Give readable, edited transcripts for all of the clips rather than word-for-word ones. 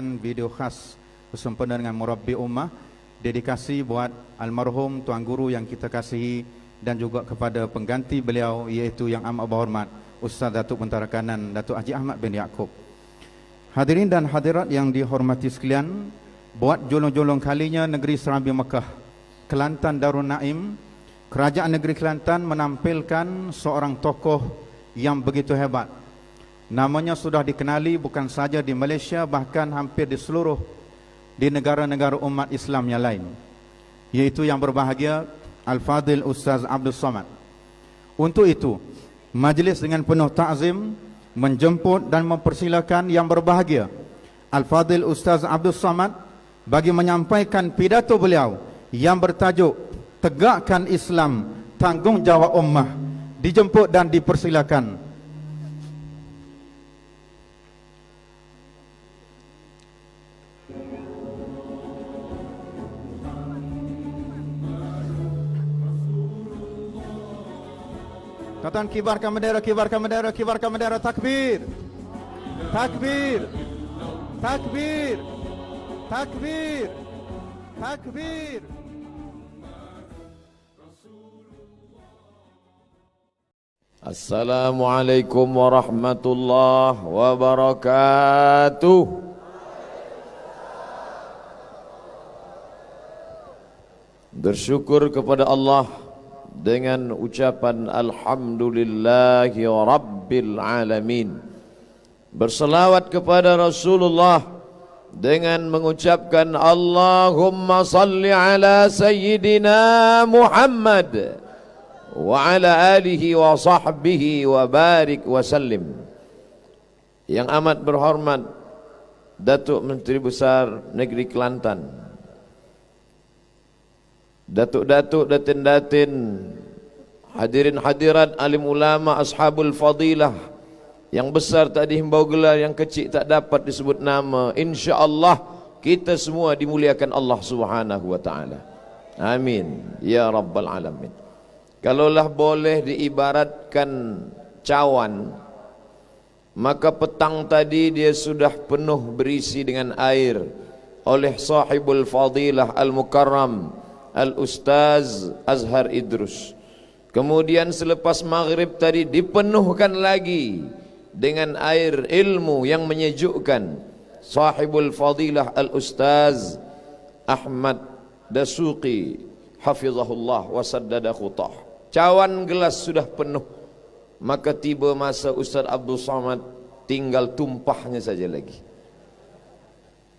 rancangan video khas bersempena dengan Murabbi Ummah, dedikasi buat almarhum Tuan Guru yang kita kasihi dan juga kepada pengganti beliau iaitu yang amat berhormat Ustaz Datuk Bentara Kanan Datuk Haji Ahmad bin Yaakob. Hadirin dan hadirat yang dihormati sekalian, buat jolong-jolong kalinya negeri Serambi Mekah, Kelantan Darul Naim, Kerajaan Negeri Kelantan menampilkan seorang tokoh yang begitu hebat. Namanya sudah dikenali bukan saja di Malaysia, bahkan hampir di seluruh di negara-negara umat Islam yang lain, yaitu yang berbahagia Al-Fadhil Ustaz Abdul Somad. Untuk itu, majlis dengan penuh ta'zim menjemput dan mempersilakan yang berbahagia Al-Fadhil Ustaz Abdul Somad bagi menyampaikan pidato beliau yang bertajuk Tegakkan Islam, Tanggungjawab Ummah. Dijemput dan dipersilakan. Katakan kibarkan bendera, kibarkan bendera, kibarkan bendera, takbir. Takbir. Takbir. Takbir. Takbir. Assalamualaikum warahmatullahi wabarakatuh. Bersyukur kepada Allah dengan ucapan Alhamdulillahi Rabbil Alamin. Berselawat kepada Rasulullah dengan mengucapkan Allahumma salli ala Sayyidina Muhammad wa ala alihi wa sahbihi wa barik wa sallim. Yang amat berhormat Datuk Menteri Besar Negeri Kelantan, Datuk-datuk, datin-datin, hadirin hadirat, alim ulama, ashabul fadilah, yang besar tak dihimbau gelar, yang kecil tak dapat disebut nama. InsyaAllah kita semua dimuliakan Allah Subhanahu wa ta'ala. Amin ya Rabbal Alamin. Kalaulah boleh diibaratkan cawan, maka petang tadi dia sudah penuh berisi dengan air oleh sahibul fadilah al-mukarram Al-Ustaz Azhar Idrus. Kemudian selepas maghrib tadi dipenuhkan lagi dengan air ilmu yang menyejukkan sahibul fadilah Al-Ustaz Ahmad Dasuqi hafizahullah wa saddada khutah. Cawan gelas sudah penuh, maka tiba masa Ustaz Abdul Somad tinggal tumpahnya saja lagi.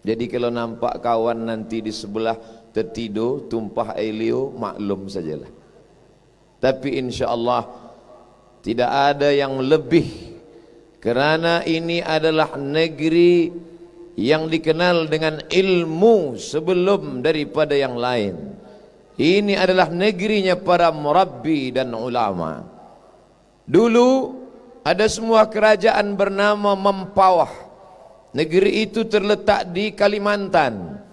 Jadi kalau nampak kawan nanti di sebelah tertidur tumpah air liur, maklum sajalah. Tapi insya-Allah tidak ada yang lebih, kerana ini adalah negeri yang dikenal dengan ilmu sebelum daripada yang lain. Ini adalah negerinya para murabbi dan ulama. Dulu ada sebuah kerajaan bernama Mempawah. Negeri itu terletak di Kalimantan.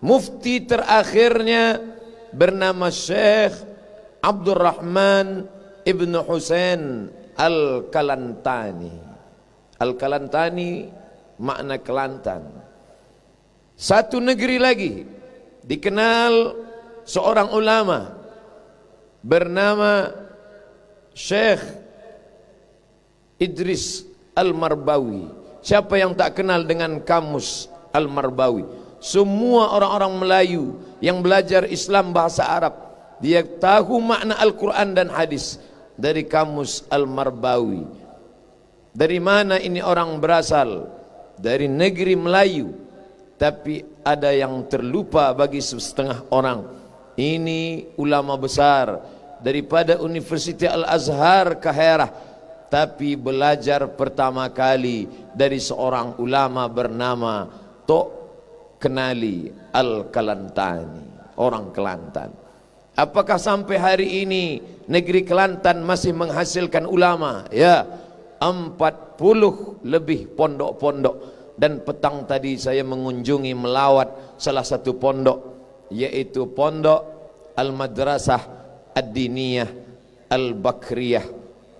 Mufti terakhirnya bernama Syekh Abdul Rahman Ibn Husain Al-Kalantani. Al-Kalantani makna Kelantan. Satu negeri lagi dikenal seorang ulama bernama Syekh Idris Al-Marbawi. Siapa yang tak kenal dengan kamus Al-Marbawi? Semua orang-orang Melayu yang belajar Islam bahasa Arab, dia tahu makna Al-Quran dan hadis dari kamus Al-Marbawi. Dari mana ini orang berasal? Dari negeri Melayu. Tapi ada yang terlupa bagi setengah orang. Ini ulama besar daripada Universitas Al-Azhar Kaherah, tapi belajar pertama kali dari seorang ulama bernama Tok Kenali Al-Kalantani, orang Kelantan. Apakah sampai hari ini negeri Kelantan masih menghasilkan ulama? Ya, 40 lebih pondok-pondok. Dan petang tadi saya mengunjungi, melawat salah satu pondok, yaitu pondok Al-Madrasah Ad-Diniyah Al-Bakriyah.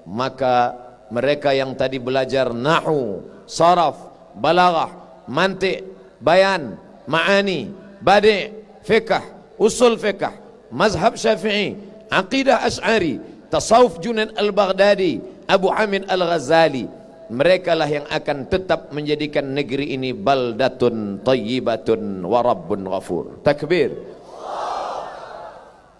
Maka mereka yang tadi belajar nahu, saraf, balaghah, mantik, bayan, ma'ani, badi', fiqh, usul fiqh, mazhab Syafi'i, aqidah Asy'ari, tasawuf Junaid al-Baghdadi, Abu Hamid al-Ghazali. Mereka lah yang akan tetap menjadikan negeri ini baldatun tayyibatun wa rabbun ghafur. Takbir.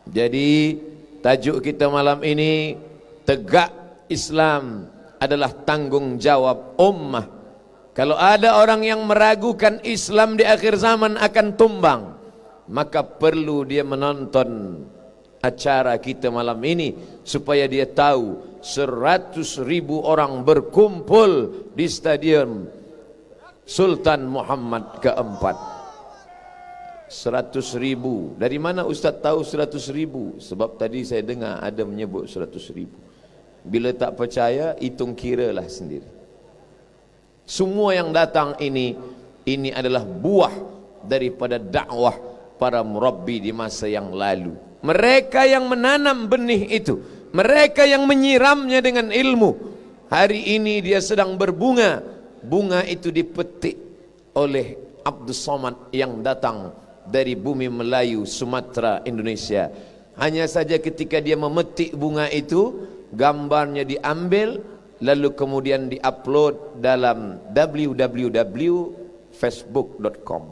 Jadi tajuk kita malam ini, tegak Islam adalah tanggung jawab ummah. Kalau ada orang yang meragukan Islam di akhir zaman akan tumbang, maka perlu dia menonton acara kita malam ini supaya dia tahu 100.000 orang berkumpul di stadium Sultan Muhammad keempat. 100.000. Dari mana Ustaz tahu 100.000? Sebab tadi saya dengar ada menyebut 100.000. Bila tak percaya, hitung kiralah sendiri. Semua yang datang ini adalah buah daripada dakwah para murabbi di masa yang lalu. Mereka yang menanam benih itu, mereka yang menyiramnya dengan ilmu. Hari ini dia sedang berbunga. Bunga itu dipetik oleh Abdul Somad yang datang dari bumi Melayu, Sumatera, Indonesia. Hanya saja ketika dia memetik bunga itu, gambarnya diambil, lalu kemudian diupload dalam www.facebook.com.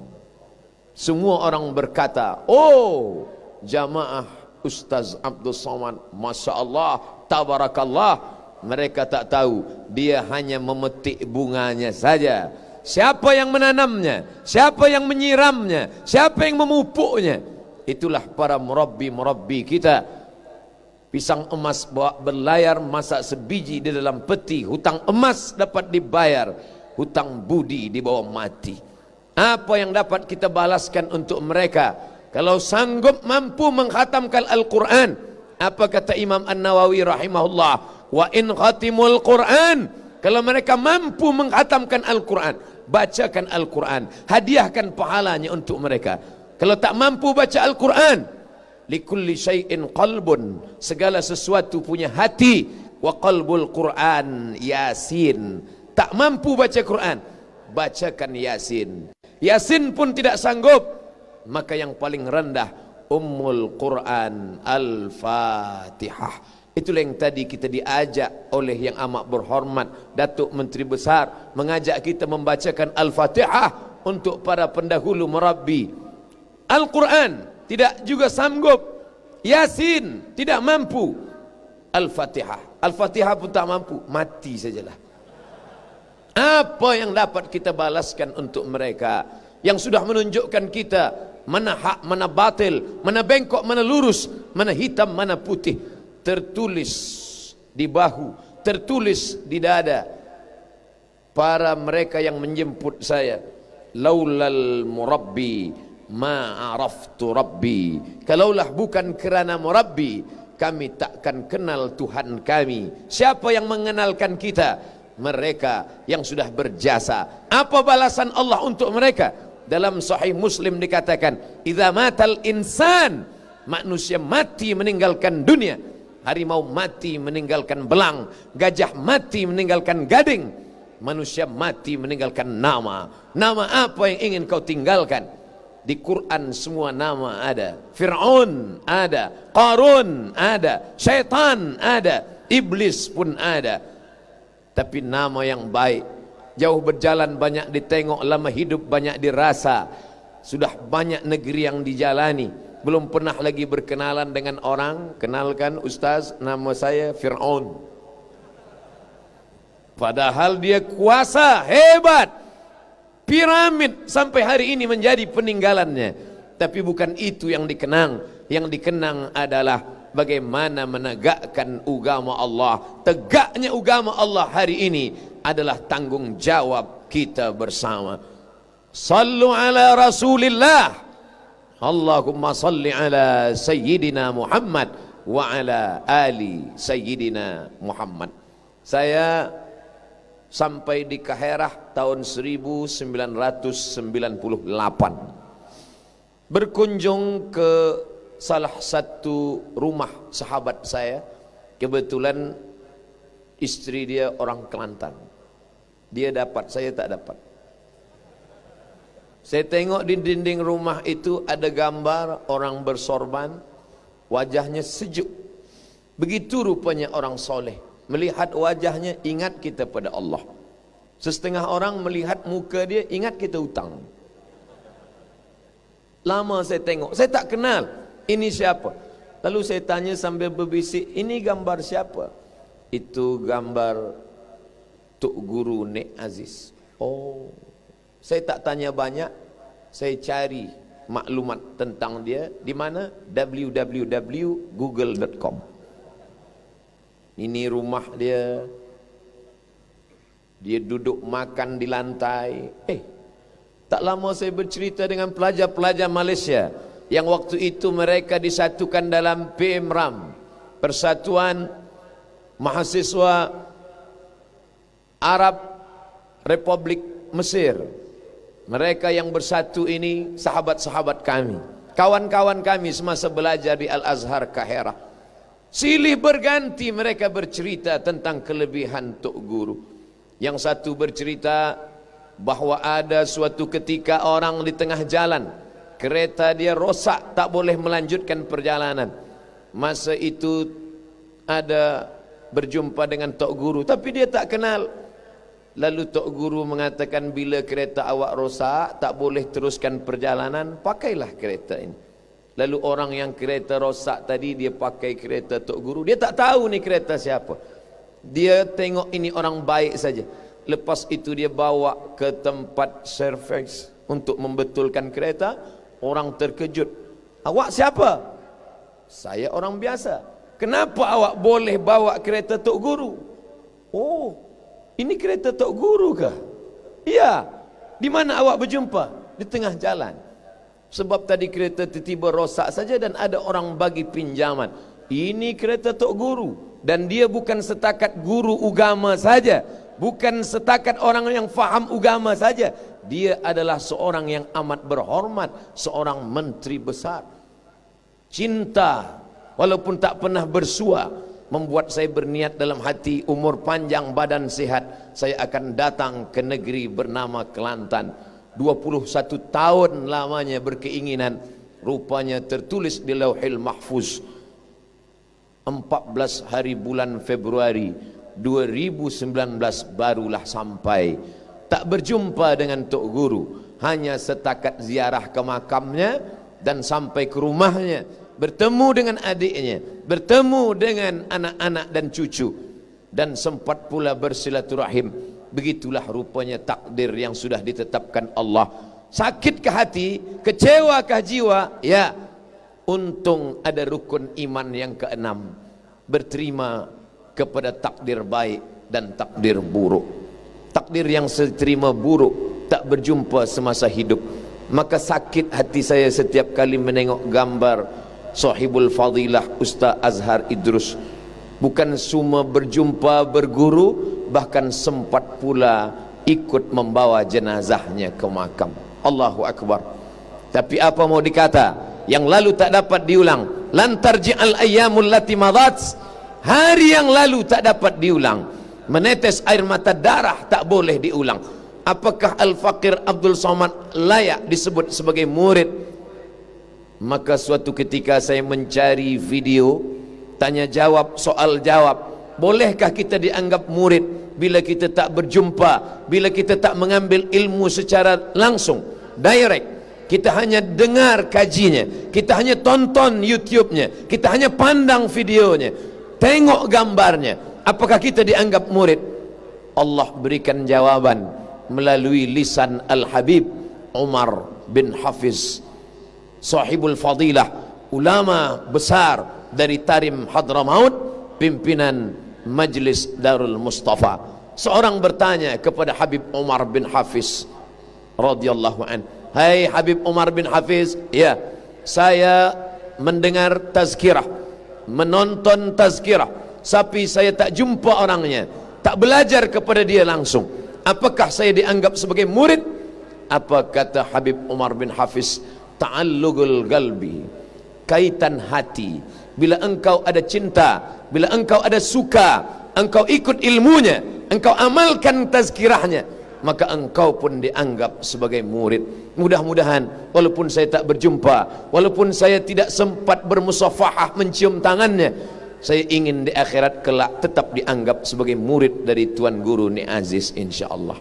Semua orang berkata, oh, jamaah Ustaz Abdul Somad, Masya Allah, Tabarakallah. Mereka tak tahu, dia hanya memetik bunganya saja. Siapa yang menanamnya, siapa yang menyiramnya, siapa yang memupuknya, itulah para murabbi-murabbi kita. Pisang emas bawa berlayar, masak sebiji di dalam peti. Hutang emas dapat dibayar, hutang budi dibawa mati. Apa yang dapat kita balaskan untuk mereka? Kalau sanggup mampu mengkhatamkan Al-Quran, apa kata Imam An-Nawawi rahimahullah? Wa in khatimul Quran. Kalau mereka mampu mengkhatamkan Al-Quran, bacakan Al-Quran, hadiahkan pahalanya untuk mereka. Kalau tak mampu baca Al-Quran, likulli syai'in qalbun, segala sesuatu punya hati. Wa qalbul Quran Yasin. Tak mampu baca Quran, bacakan Yasin. Yasin pun tidak sanggup, maka yang paling rendah Ummul Quran Al-Fatihah. Itulah yang tadi kita diajak oleh yang amat berhormat Datuk Menteri Besar, mengajak kita membacakan Al-Fatihah untuk para pendahulu merabbi. Al-Quran tidak juga sanggup, Yasin tidak mampu, Al-Fatihah pun tak mampu, mati sajalah. Apa yang dapat kita balaskan untuk mereka yang sudah menunjukkan kita mana hak, mana batil, mana bengkok, mana lurus, mana hitam, mana putih. Tertulis di bahu, tertulis di dada para mereka yang menjemput saya. Laulal murabbi ma araftu rabbi. Kalaulah bukan kerana murabbi, kami takkan kenal Tuhan kami. Siapa yang mengenalkan kita? Mereka yang sudah berjasa. Apa balasan Allah untuk mereka? Dalam Sahih Muslim dikatakan, idza matal insan, manusia mati meninggalkan dunia, harimau mati meninggalkan belang, gajah mati meninggalkan gading, manusia mati meninggalkan nama. Nama apa yang ingin kau tinggalkan? Di Quran semua nama ada. Fir'aun ada, Qarun ada, syaitan ada, iblis pun ada. Tapi nama yang baik, jauh berjalan banyak ditengok, lama hidup banyak dirasa. Sudah banyak negeri yang dijalani, belum pernah lagi berkenalan dengan orang. Kenalkan Ustaz, nama saya Fir'aun. Padahal dia kuasa hebat, piramid sampai hari ini menjadi peninggalannya. Tapi bukan itu yang dikenang. Yang dikenang adalah bagaimana menegakkan agama Allah. Tegaknya agama Allah hari ini adalah tanggung jawab kita bersama. Sallu ala Rasulillah. Allahumma salli ala Sayyidina Muhammad wa ala ali Sayyidina Muhammad. Saya sampai di Kaherah tahun 1998. Berkunjung ke salah satu rumah sahabat saya. Kebetulan istri dia orang Kelantan. Dia dapat, saya tak dapat. Saya tengok di dinding rumah itu ada gambar orang bersorban, wajahnya sejuk. Begitu rupanya orang soleh. Melihat wajahnya ingat kita pada Allah. Setengah orang melihat muka dia ingat kita hutang. Lama saya tengok, saya tak kenal ini siapa. Lalu saya tanya sambil berbisik, ini gambar siapa? Itu gambar Tok Guru Nek Aziz. Oh, saya tak tanya banyak, saya cari maklumat tentang dia di mana? www.google.com. Ini rumah dia. Dia duduk makan di lantai. Tak lama saya bercerita dengan pelajar-pelajar Malaysia yang waktu itu mereka disatukan dalam PMRAM, Persatuan Mahasiswa Arab Republik Mesir. Mereka yang bersatu ini sahabat-sahabat kami, kawan-kawan kami semasa belajar di Al-Azhar Kahirah. Silih berganti mereka bercerita tentang kelebihan Tok Guru. Yang satu bercerita bahwa ada suatu ketika orang di tengah jalan, kereta dia rosak, tak boleh melanjutkan perjalanan. Masa itu ada berjumpa dengan Tok Guru, tapi dia tak kenal. Lalu Tok Guru mengatakan, bila kereta awak rosak, tak boleh teruskan perjalanan, pakailah kereta ini. Lalu orang yang kereta rosak tadi, dia pakai kereta Tok Guru. Dia tak tahu ni kereta siapa. Dia tengok ini orang baik saja. Lepas itu dia bawa ke tempat servis untuk membetulkan kereta. Orang terkejut. Awak siapa? Saya orang biasa. Kenapa awak boleh bawa kereta Tok Guru? Oh, ini kereta Tok Guru kah? Iya. Di mana awak berjumpa? Di tengah jalan. Sebab tadi kereta tiba-tiba rosak saja dan ada orang bagi pinjaman. Ini kereta Tok Guru. Dan dia bukan setakat guru agama saja, bukan setakat orang yang faham agama saja. Dia adalah seorang yang amat berhormat, seorang menteri besar. Cinta walaupun tak pernah bersua membuat saya berniat dalam hati, umur panjang badan sehat, saya akan datang ke negeri bernama Kelantan. 21 tahun lamanya berkeinginan, rupanya tertulis di Lauhil Mahfuz. 14 hari bulan Februari 2019 barulah sampai. Tak berjumpa dengan Tok Guru, hanya setakat ziarah ke makamnya dan sampai ke rumahnya, bertemu dengan adiknya, bertemu dengan anak-anak dan cucu, dan sempat pula bersilaturahim. Begitulah rupanya takdir yang sudah ditetapkan Allah. Sakitkah hati? Kecewakah jiwa? Ya. Untung ada rukun iman yang keenam, berterima kepada takdir baik dan takdir buruk. Takdir yang seterima buruk tak berjumpa semasa hidup. Maka sakit hati saya setiap kali menengok gambar sahibul fadilah Ustaz Azhar Idrus. Bukan cuma berjumpa berguru, bahkan sempat pula ikut membawa jenazahnya ke makam. Allahu Akbar. Tapi apa mau dikata, yang lalu tak dapat diulang. Lan tarji'al ayyamul lati madat. Hari yang lalu tak dapat diulang. Menetes air mata darah tak boleh diulang. Apakah Al-Faqir Abdul Somad layak disebut sebagai murid? Maka suatu ketika saya mencari video tanya jawab, soal jawab. Bolehkah kita dianggap murid bila kita tak berjumpa, bila kita tak mengambil ilmu secara langsung, direct? Kita hanya dengar kajinya, kita hanya tonton YouTube-nya, kita hanya pandang videonya, tengok gambarnya. Apakah kita dianggap murid? Allah berikan jawaban melalui lisan Al-Habib Umar bin Hafiz, sahibul fadilah, ulama besar dari Tarim Hadramaut, pimpinan Majlis Darul Mustafa. Seorang bertanya kepada Habib Umar bin Hafiz radhiyallahu anhu, "Hai Habib Umar bin Hafiz, ya, saya mendengar tazkirah, menonton tazkirah, tapi saya tak jumpa orangnya, tak belajar kepada dia langsung. Apakah saya dianggap sebagai murid?" Apa kata Habib Umar bin Hafiz? Ta'allugul galbi, kaitan hati. Bila engkau ada cinta, bila engkau ada suka, engkau ikut ilmunya, engkau amalkan tazkirahnya, maka engkau pun dianggap sebagai murid. Mudah-mudahan walaupun saya tak berjumpa, walaupun saya tidak sempat bermusafahah mencium tangannya, saya ingin di akhirat kelak tetap dianggap sebagai murid dari Tuan Guru Nik Aziz, insyaallah.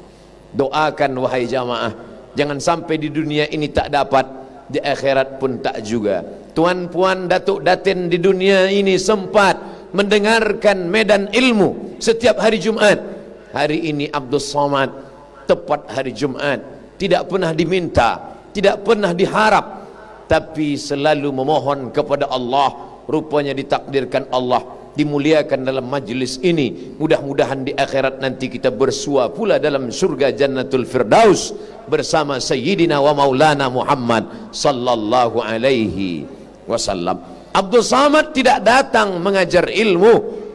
Doakan wahai jamaah, jangan sampai di dunia ini tak dapat, di akhirat pun tak juga. Tuan puan datuk datin di dunia ini sempat mendengarkan medan ilmu setiap hari Jumat. Hari ini Abdul Somad tepat hari Jumat, tidak pernah diminta, tidak pernah diharap, tapi selalu memohon kepada Allah. Rupanya ditakdirkan Allah dimuliakan dalam majlis ini. Mudah-mudahan di akhirat nanti kita bersua pula dalam surga Jannatul Firdaus bersama Sayyidina wa Maulana Muhammad sallallahu alaihi wasallam. Abdul Samad tidak datang mengajar ilmu,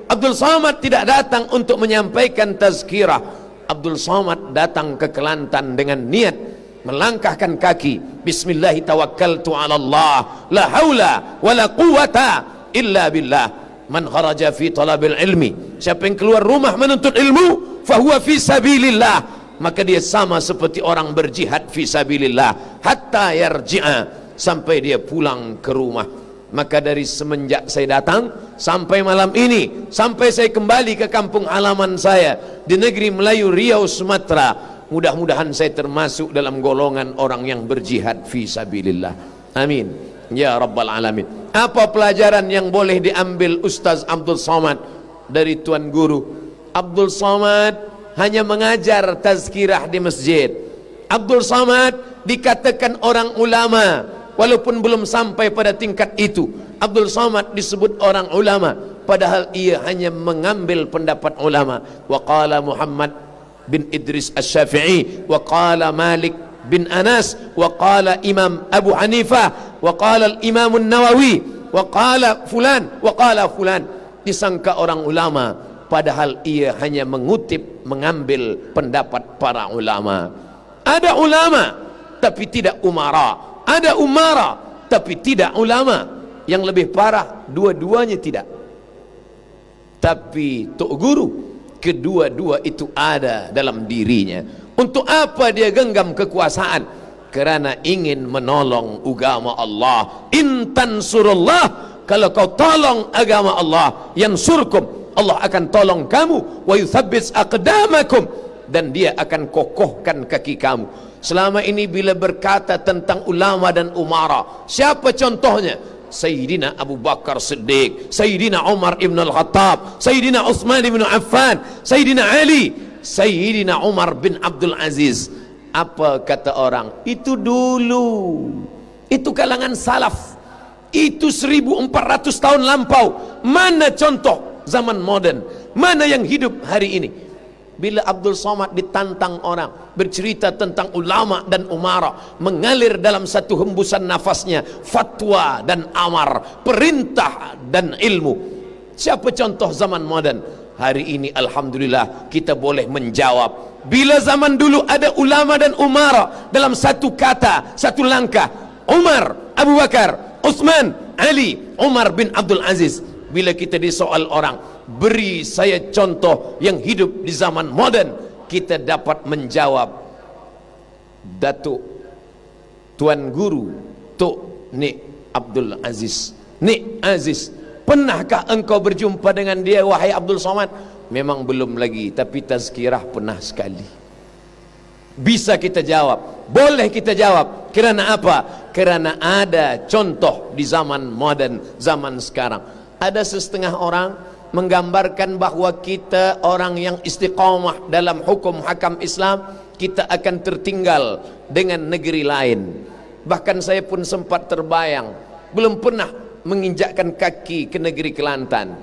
Abdul Samad tidak datang untuk menyampaikan tazkirah. Abdul Samad datang ke Kelantan dengan niat melangkahkan kaki, bismillahi tawakkaltu ala Allah, la haula wala quwata illa billah. Man kharaja fi talabil ilmi, siapa yang keluar rumah menuntut ilmu, fahuwa fi sabilillah, maka dia sama seperti orang berjihad fi sabilillah, hatta yarji'a, sampai dia pulang ke rumah. Maka dari semenjak saya datang sampai malam ini, sampai saya kembali ke kampung halaman saya di negeri Melayu Riau Sumatera, mudah-mudahan saya termasuk dalam golongan orang yang berjihad fi sabilillah. Amin ya rabbal alamin. Apa pelajaran yang boleh diambil Ustaz Abdul Somad dari Tuan Guru? Abdul Somad hanya mengajar tazkirah di masjid. Abdul Somad dikatakan orang ulama, walaupun belum sampai pada tingkat itu. Abdul Somad disebut orang ulama, padahal ia hanya mengambil pendapat ulama. Wa qala Muhammad bin Idris Asy-Syafi'i, wa qala Malik bin Anas, wa qala Imam Abu Hanifah, wa qala Imam Nawawi, wa qala fulan, wa qala fulan. Disangka orang ulama, padahal ia hanya mengutip, mengambil pendapat para ulama. Ada ulama tapi tidak umara, ada umara tapi tidak ulama. Yang lebih parah, dua-duanya tidak. Tapi Tok Guru, kedua-dua itu ada dalam dirinya. Untuk apa dia genggam kekuasaan? Kerana ingin menolong agama Allah. In tansurullah, kalau kau tolong agama Allah, yansurkum, Allah akan tolong kamu. Wa yuthabbits aqdamakum, dan dia akan kokohkan kaki kamu. Selama ini bila berkata tentang ulama dan umara, siapa contohnya? Sayyidina Abu Bakar Siddiq, Sayyidina Umar ibn al-Khattab, Sayyidina Uthman ibn Affan, Sayyidina Ali, Sayyidina Umar bin Abdul Aziz. Apa kata orang? Itu dulu, itu kalangan salaf, itu 1400 tahun lampau. Mana contoh zaman modern? Mana yang hidup hari ini? Bila Abdul Somad ditantang orang bercerita tentang ulama dan umara, mengalir dalam satu hembusan nafasnya fatwa dan amar, perintah dan ilmu. Siapa contoh zaman modern? Hari ini alhamdulillah kita boleh menjawab. Bila zaman dulu ada ulama dan umara dalam satu kata, satu langkah, Umar, Abu Bakar, Uthman, Ali, Umar bin Abdul Aziz. Bila kita disoal orang, beri saya contoh yang hidup di zaman modern, kita dapat menjawab, Datuk Tuan Guru Tok Nik Abdul Aziz. Nik Aziz, pernahkah engkau berjumpa dengan dia wahai Abdul Somad? Memang belum lagi, tapi tazkirah pernah sekali. Bisa kita jawab, boleh kita jawab. Kerana apa? Kerana ada contoh di zaman modern, zaman sekarang. Ada setengah orang menggambarkan bahawa kita orang yang istiqamah dalam hukum hakam Islam, kita akan tertinggal dengan negeri lain. Bahkan saya pun sempat terbayang, belum pernah menginjakkan kaki ke negeri Kelantan.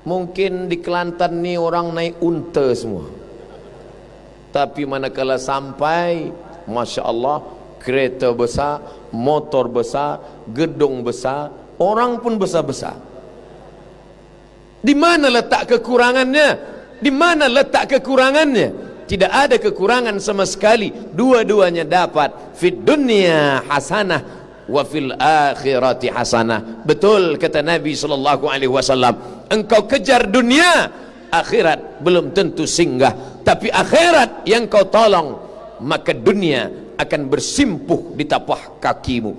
Mungkin di Kelantan ni orang naik unta semua, tapi manakala sampai, Masya Allah, kereta besar, motor besar, gedung besar, orang pun besar-besar. Di mana letak kekurangannya? Di mana letak kekurangannya? Tidak ada kekurangan sama sekali. Dua-duanya dapat. Fid dunya hasanah wa fil akhirati hasanah. Betul kata Nabi SAW. Engkau kejar dunia, akhirat belum tentu singgah. Tapi akhirat yang kau tolong, maka dunia akan bersimpuh di tapak kakimu.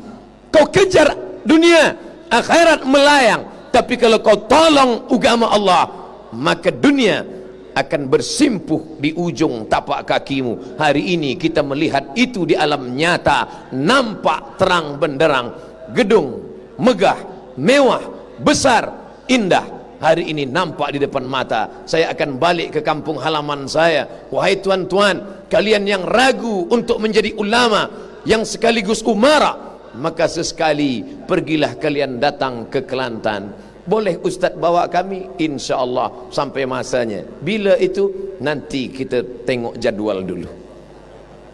Kau kejar dunia, akhirat melayang. Tapi kalau kau tolong agama Allah, maka dunia akan bersimpuh di ujung tapak kakimu. Hari ini kita melihat itu di alam nyata, nampak terang benderang. Gedung megah, mewah, besar, indah, hari ini nampak di depan mata. Saya akan balik ke kampung halaman saya. Wahai tuan-tuan, kalian yang ragu untuk menjadi ulama, yang sekaligus umara, maka sesekali pergilah kalian datang ke Kelantan. Boleh Ustaz bawa kami? InsyaAllah sampai masanya. Bila itu? Nanti kita tengok jadual dulu.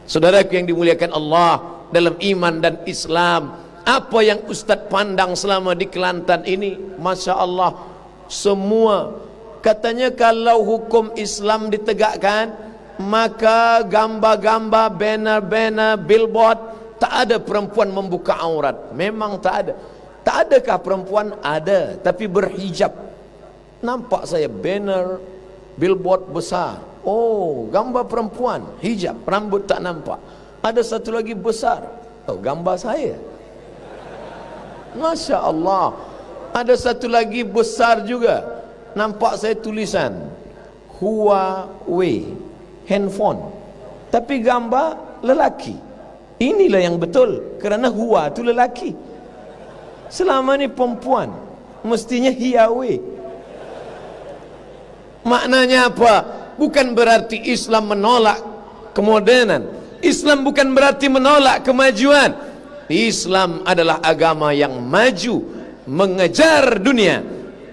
Saudaraku yang dimuliakan Allah dalam iman dan Islam, apa yang Ustaz pandang selama di Kelantan ini, Masya Allah, semua katanya kalau hukum Islam ditegakkan, maka gambar-gambar, banner-banner, billboard, tak ada perempuan membuka aurat. Memang tak ada. Tak adakah perempuan? Ada, tapi berhijab. Nampak saya banner, billboard besar. Oh, gambar perempuan, hijab, rambut tak nampak. Ada satu lagi besar. Oh, gambar saya. Masya Allah. Ada satu lagi besar juga. Nampak saya tulisan Huawei handphone, tapi gambar lelaki. Inilah yang betul, kerana Hua itu lelaki. Selama ni perempuan, mestinya Huawei. Maknanya apa? Bukan berarti Islam menolak kemodernan. Islam bukan berarti menolak kemajuan. Islam adalah agama yang maju, mengejar dunia,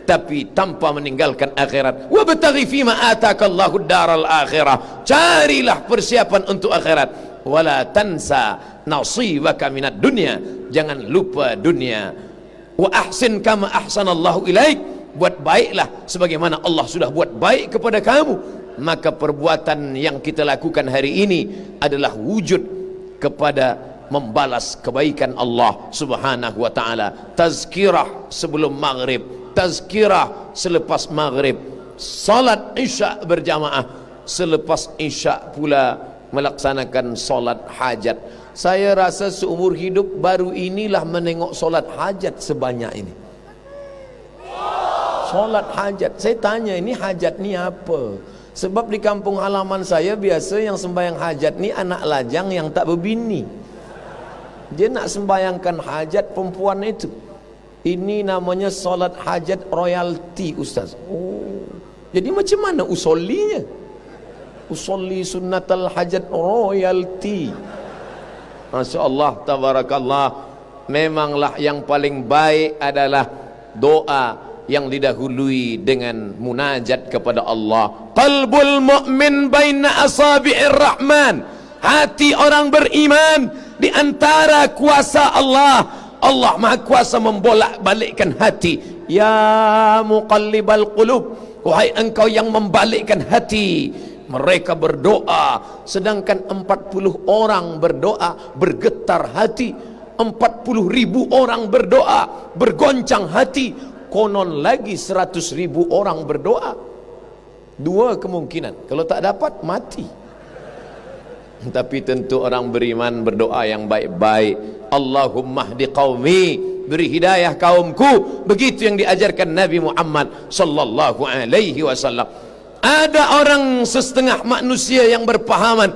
tapi tanpa meninggalkan akhirat. Wabtaghi fima atakallahu daral akhirah. Carilah persiapan untuk akhirat. Wala tansa nasibaka minad dunya. Jangan lupa dunia. Wa ahsin kama ahsanallahu ilaik. Buat baiklah sebagaimana Allah sudah buat baik kepada kamu. Maka perbuatan yang kita lakukan hari ini adalah wujud kepada membalas kebaikan Allah subhanahu wa ta'ala. Tazkirah sebelum maghrib, tazkirah selepas maghrib, salat isya berjamaah, selepas isya pula melaksanakan solat hajat. Saya rasa seumur hidup baru inilah menengok solat hajat sebanyak ini. Solat hajat. Saya tanya, ini hajat ni apa? Sebab di kampung halaman saya biasa yang sembahyang hajat ni anak lajang yang tak berbini. Dia nak sembayangkan hajat perempuan itu. Ini namanya solat hajat royalty, Ustaz. Oh, jadi macam mana usollinya? Usolli sunnatal hajat royalty. Masya Allah, tabarakallah. Memanglah yang paling baik adalah doa yang didahului dengan munajat kepada Allah. Qalbul mu'min baina asabi'ir rahman. Hati orang beriman di antara kuasa Allah. Allah Maha Kuasa membolak-balikkan hati. Ya muqallibal qulub, wahai engkau yang membalikkan hati. Mereka berdoa, sedangkan 40 orang berdoa bergetar hati, 40.000 orang berdoa bergoncang hati, konon lagi 100.000 orang berdoa. Dua kemungkinan, kalau tak dapat mati. Tapi tentu orang beriman berdoa yang baik-baik. Allahumma hdi qaumi, beri hidayah kaumku. Begitu yang diajarkan Nabi Muhammad sallallahu alaihi wasallam. Ada orang setengah manusia yang berpahaman,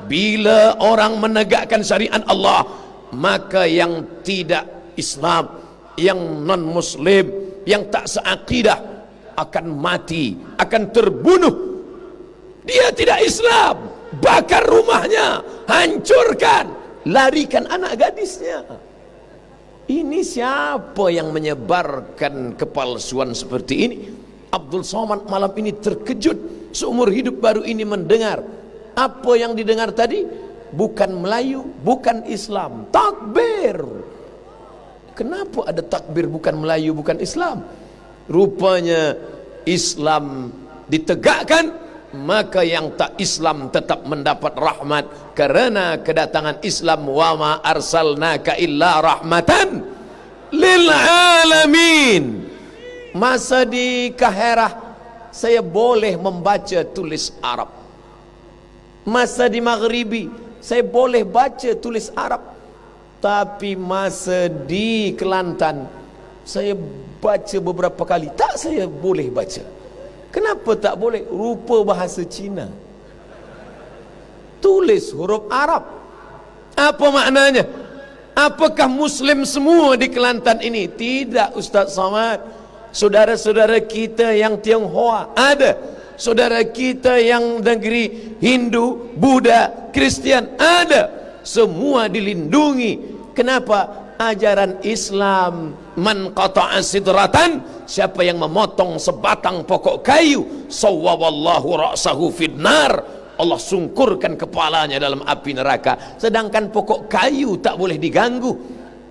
bila orang menegakkan syariat Allah, maka yang tidak Islam, yang non muslim, yang tak seakidah akan mati, akan terbunuh. Dia tidak Islam, bakar rumahnya, hancurkan, larikan anak gadisnya. Ini siapa yang menyebarkan kepalsuan seperti ini? Abdul Somad malam ini terkejut, seumur hidup baru ini mendengar. Apa yang didengar tadi? Bukan Melayu, bukan Islam, takbir. Kenapa ada takbir bukan Melayu, bukan Islam? Rupanya Islam ditegakkan, maka yang tak Islam tetap mendapat rahmat, karena kedatangan Islam. Wa ma arsalnaka illa rahmatan lil alamin. Masa di Kaherah saya boleh membaca tulis Arab. Masa di Maghribi saya boleh baca tulis Arab. Tapi masa di Kelantan saya baca beberapa kali, tak saya boleh baca. Kenapa tak boleh? Rupa bahasa Cina, tulis huruf Arab. Apa maknanya? Apakah Muslim semua di Kelantan ini? Tidak, Ustaz Samad. Saudara-saudara kita yang Tionghoa ada, saudara kita yang negeri Hindu, Buddha, Kristian ada. Semua dilindungi. Kenapa? Ajaran Islam, man qata'a sidratan, siapa yang memotong sebatang pokok kayu, sawwallahu ra'sahu fidnar, Allah sungkurkan kepalanya dalam api neraka. Sedangkan pokok kayu tak boleh diganggu.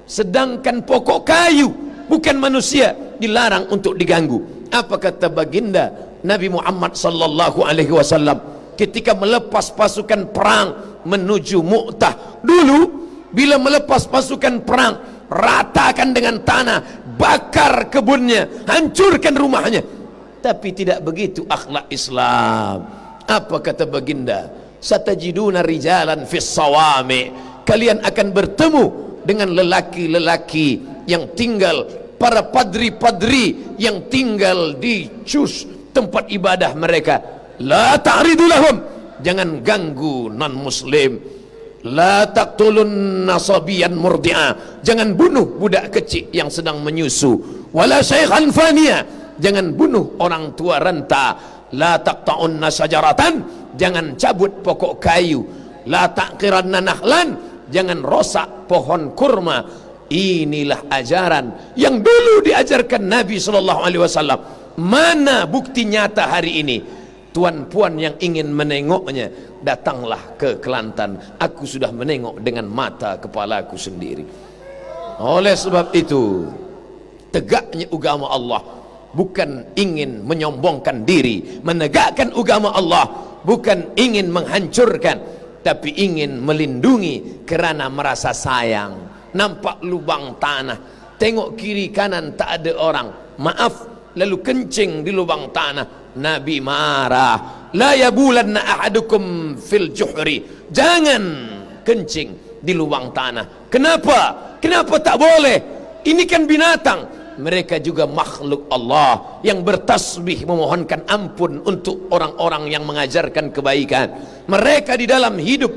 Sedangkan pokok kayu, bukan manusia, dilarang untuk diganggu. Apa kata baginda Nabi Muhammad sallallahu alaihi wasallam ketika melepas pasukan perang menuju Mu'tah? Dulu bila melepas pasukan perang, ratakan dengan tanah, bakar kebunnya, hancurkan rumahnya. Tapi tidak begitu akhlak Islam. Apa kata baginda? Satajiduna rijalan fis sawami, kalian akan bertemu dengan lelaki-lelaki yang tinggal, para padri-padri yang tinggal di cus tempat ibadah mereka. La ta'ridu lahum, jangan ganggu non muslim. La taqtulun nasabiyan murdi'a, jangan bunuh budak kecil yang sedang menyusu. Wala syaikhan faniya, jangan bunuh orang tua renta. La taqta'un nasajaratan, jangan cabut pokok kayu. La taqiranna nahlan, jangan rosak pohon kurma. Inilah ajaran yang dulu diajarkan Nabi sallallahu alaihi wasallam. Mana bukti nyata hari ini? Tuan-puan yang ingin menengoknya, datanglah ke Kelantan. Aku sudah menengok dengan mata kepalaku sendiri. Oleh sebab itu, tegaknya agama Allah bukan ingin menyombongkan diri. Menegakkan agama Allah bukan ingin menghancurkan, tapi ingin melindungi kerana merasa sayang. Nampak lubang tanah, tengok kiri kanan tak ada orang, maaf, lalu kencing di lubang tanah. Nabi marah, la yabulanna ahadukum fil juhri, jangan kencing di lubang tanah. Kenapa? Kenapa tak boleh? Ini kan binatang. Mereka juga makhluk Allah yang bertasbih memohonkan ampun untuk orang-orang yang mengajarkan kebaikan. Mereka di dalam hidup,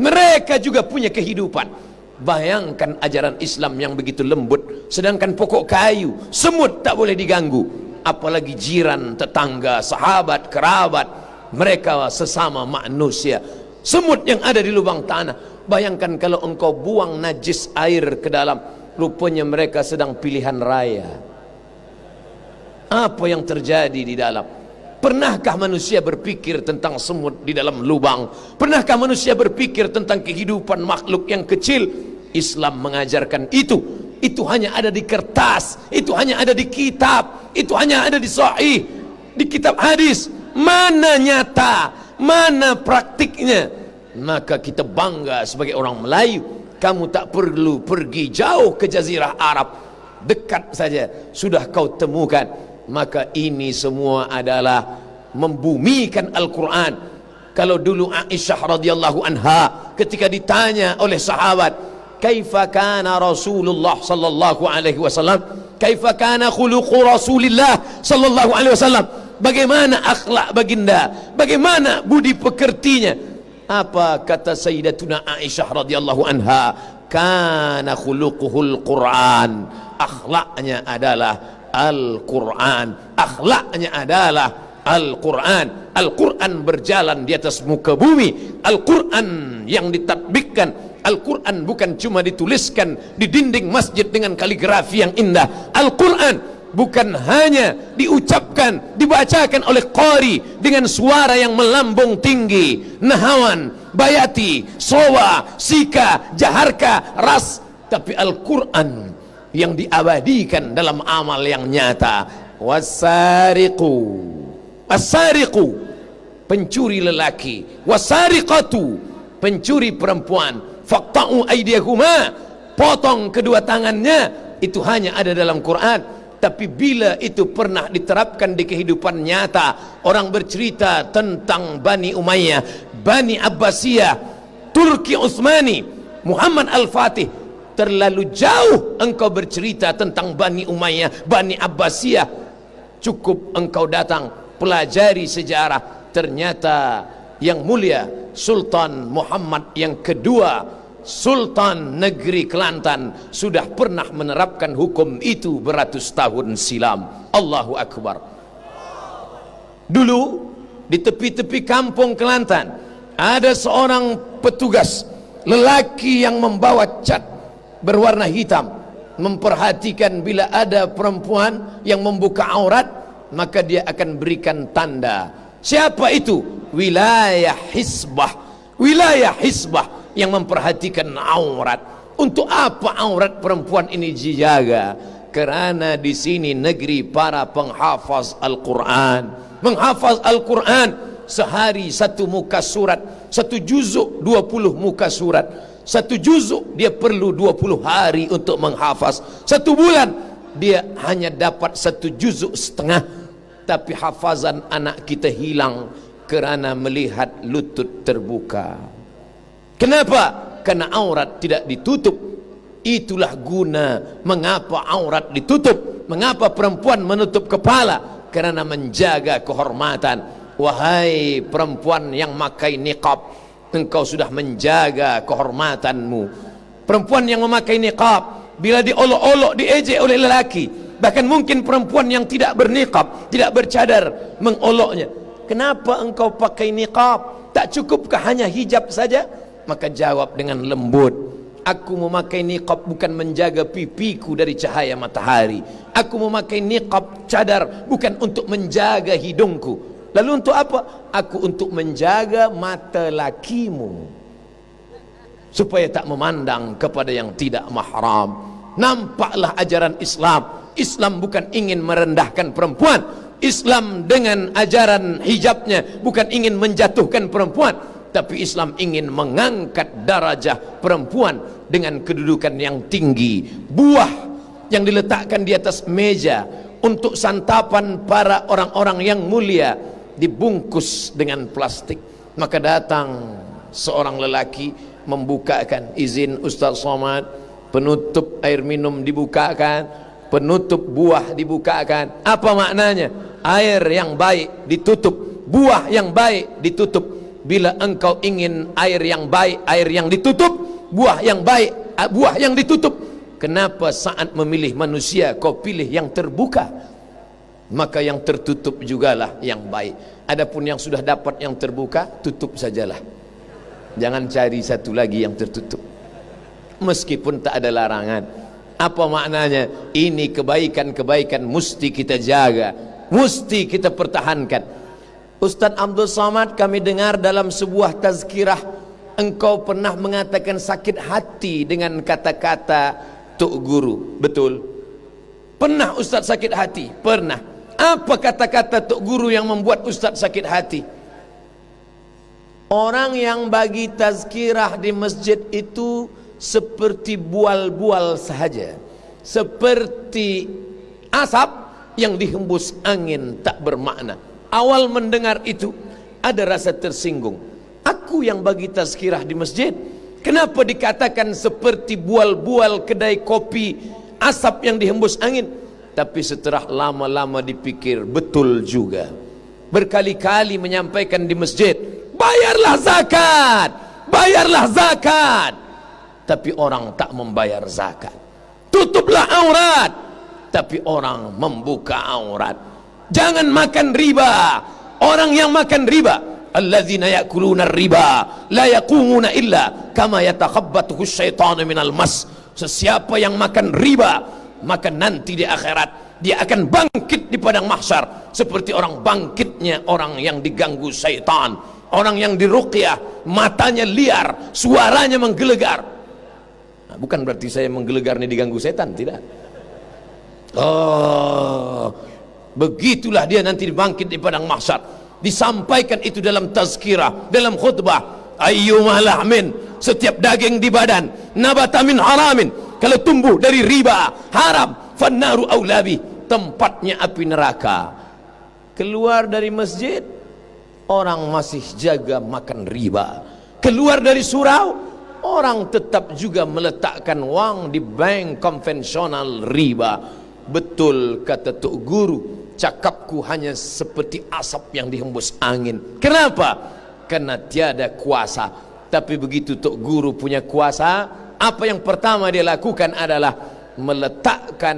mereka juga punya kehidupan. Bayangkan ajaran Islam yang begitu lembut, sedangkan pokok kayu, semut tak boleh diganggu. Apalagi jiran, tetangga, sahabat, kerabat, mereka sesama manusia. Semut yang ada di lubang tanah, bayangkan kalau engkau buang najis air ke dalam, rupanya mereka sedang pilihan raya. Apa yang terjadi di dalam? Pernahkah manusia berpikir tentang semut di dalam lubang? Pernahkah manusia berpikir tentang kehidupan makhluk yang kecil? Islam mengajarkan itu. Itu hanya ada di kertas, itu hanya ada di kitab, itu hanya ada di sahih, di kitab hadis. Mana nyata, mana praktiknya? Maka kita bangga sebagai orang Melayu. Kamu tak perlu pergi jauh ke Jazirah Arab, dekat saja sudah kau temukan. Maka ini semua adalah membumikan Al-Quran. Kalau dulu Aisyah radhiyallahu anha ketika ditanya oleh sahabat, kaifa kana Rasulullah sallallahu alaihi wasallam, kaifa kana khuluqu Rasulillah sallallahu alaihi wasallam, bagaimana akhlak baginda, bagaimana budi pekertinya? Apa kata Sayyidatuna Aisyah radhiyallahu anha? Kana khuluquhul Quran, akhlaknya adalah Al-Quran, akhlaknya adalah Al-Quran. Al-Quran berjalan di atas muka bumi, Al-Quran yang ditatbikkan. Al-Quran bukan cuma dituliskan di dinding masjid dengan kaligrafi yang indah. Al-Quran bukan hanya diucapkan, dibacakan oleh qari dengan suara yang melambung tinggi, nahawan, bayati, sowa, sika, jaharka, ras. Tapi Al-Quran yang diabadikan dalam amal yang nyata. Wasariqu, asariqu, pencuri lelaki, wasariqatu, pencuri perempuan, faqta'u aydiyahuma, potong kedua tangannya. Itu hanya ada dalam Quran. Tapi bila itu pernah diterapkan di kehidupan nyata, orang bercerita tentang Bani Umayyah, Bani Abbasiyah, Turki Utsmani, Muhammad Al-Fatih. Terlalu jauh engkau bercerita tentang Bani Umayyah, Bani Abbasiyah. Cukup engkau datang pelajari sejarah. Ternyata yang mulia Sultan Muhammad yang kedua, Sultan negeri Kelantan, sudah pernah menerapkan hukum itu beratus tahun silam. Allahu Akbar. Dulu di tepi-tepi kampung Kelantan ada seorang petugas lelaki yang membawa cat berwarna hitam, memperhatikan bila ada perempuan yang membuka aurat, maka dia akan berikan tanda. Siapa itu? Wilayah Hisbah. Wilayah Hisbah yang memperhatikan aurat. Untuk apa aurat perempuan ini dijaga? Kerana di sini negeri para penghafaz Al-Quran. Menghafaz Al-Quran sehari satu muka surat, satu juzuk 20 muka surat. Satu juzuk dia perlu 20 hari untuk menghafaz. Satu bulan dia hanya dapat satu juzuk setengah. Tapi hafazan anak kita hilang kerana melihat lutut terbuka. Kenapa? Karena aurat tidak ditutup. Itulah guna mengapa aurat ditutup, mengapa perempuan menutup kepala, kerana menjaga kehormatan. Wahai perempuan yang memakai niqab, engkau sudah menjaga kehormatanmu. Perempuan yang memakai niqab, bila diolok-olok, diejek oleh lelaki, bahkan mungkin perempuan yang tidak berniqab, tidak bercadar, mengoloknya. Kenapa engkau pakai niqab? Tak cukupkah hanya hijab saja? Maka jawab dengan lembut, aku memakai niqab bukan menjaga pipiku dari cahaya matahari. Aku memakai niqab cadar bukan untuk menjaga hidungku. Lalu untuk apa? Aku untuk menjaga mata lakimu, supaya tak memandang kepada yang tidak mahram. Nampaklah ajaran Islam. Islam bukan ingin merendahkan perempuan. Islam dengan ajaran hijabnya bukan ingin menjatuhkan perempuan, tapi Islam ingin mengangkat darajah perempuan dengan kedudukan yang tinggi. Buah yang diletakkan di atas meja untuk santapan para orang-orang yang mulia dibungkus dengan plastik. Maka datang seorang lelaki membukakan, izin Ustaz Somad, penutup air minum dibukakan, penutup buah dibukakan. Apa maknanya? Air yang baik ditutup, buah yang baik ditutup. Bila engkau ingin air yang baik, air yang ditutup, buah yang baik, buah yang ditutup. Kenapa saat memilih manusia kau pilih yang terbuka? Maka yang tertutup jugalah yang baik. Adapun yang sudah dapat yang terbuka, tutup sajalah. Jangan cari satu lagi yang tertutup, meskipun tak ada larangan. Apa maknanya? Ini kebaikan-kebaikan mesti kita jaga, mesti kita pertahankan. Ustaz Abdul Somad, kami dengar dalam sebuah tazkirah engkau pernah mengatakan sakit hati dengan kata-kata Tok Guru. Betul? Pernah Ustaz sakit hati? Pernah. Apa kata-kata Tok Guru yang membuat Ustaz sakit hati? Orang yang bagi tazkirah di masjid itu seperti bual-bual sahaja, seperti asap yang dihembus angin, tak bermakna. Awal mendengar itu ada rasa tersinggung. Aku yang bagi tazkirah di masjid, kenapa dikatakan seperti bual-bual kedai kopi, asap yang dihembus angin? Tapi setelah lama-lama dipikir, betul juga. Berkali-kali menyampaikan di masjid, bayarlah zakat, bayarlah zakat. Tapi orang tak membayar zakat. Tutuplah aurat, tapi orang membuka aurat. Jangan makan riba. Orang yang makan riba, alladzina ya'kuluna riba la yaqumuna illa kama yatakhabbathu syaitanu minal mas. Sesiapa yang makan riba, maka nanti di akhirat dia akan bangkit di padang mahsyar seperti orang bangkitnya orang yang diganggu syaitan, orang yang diruqyah, matanya liar, suaranya menggelegar. Nah, bukan berarti saya menggelegar ini diganggu setan, tidak. Oh, begitulah dia nanti dibangkit di padang mahsyar. Disampaikan itu dalam tazkirah, dalam khutbah. Ayyumah lahmin, setiap daging di badan, nabata min haramin, kalau tumbuh dari riba haram, fannaru aulabi, tempatnya api neraka. Keluar dari masjid, orang masih jaga makan riba. keluar dari surau, orang tetap juga meletakkan wang di bank konvensional riba. Betul kata Tok Guru, cakapku hanya seperti asap yang dihembus angin. Kenapa? Karena tiada kuasa. Tapi begitu Tok Guru punya kuasa, apa yang pertama dia lakukan adalah meletakkan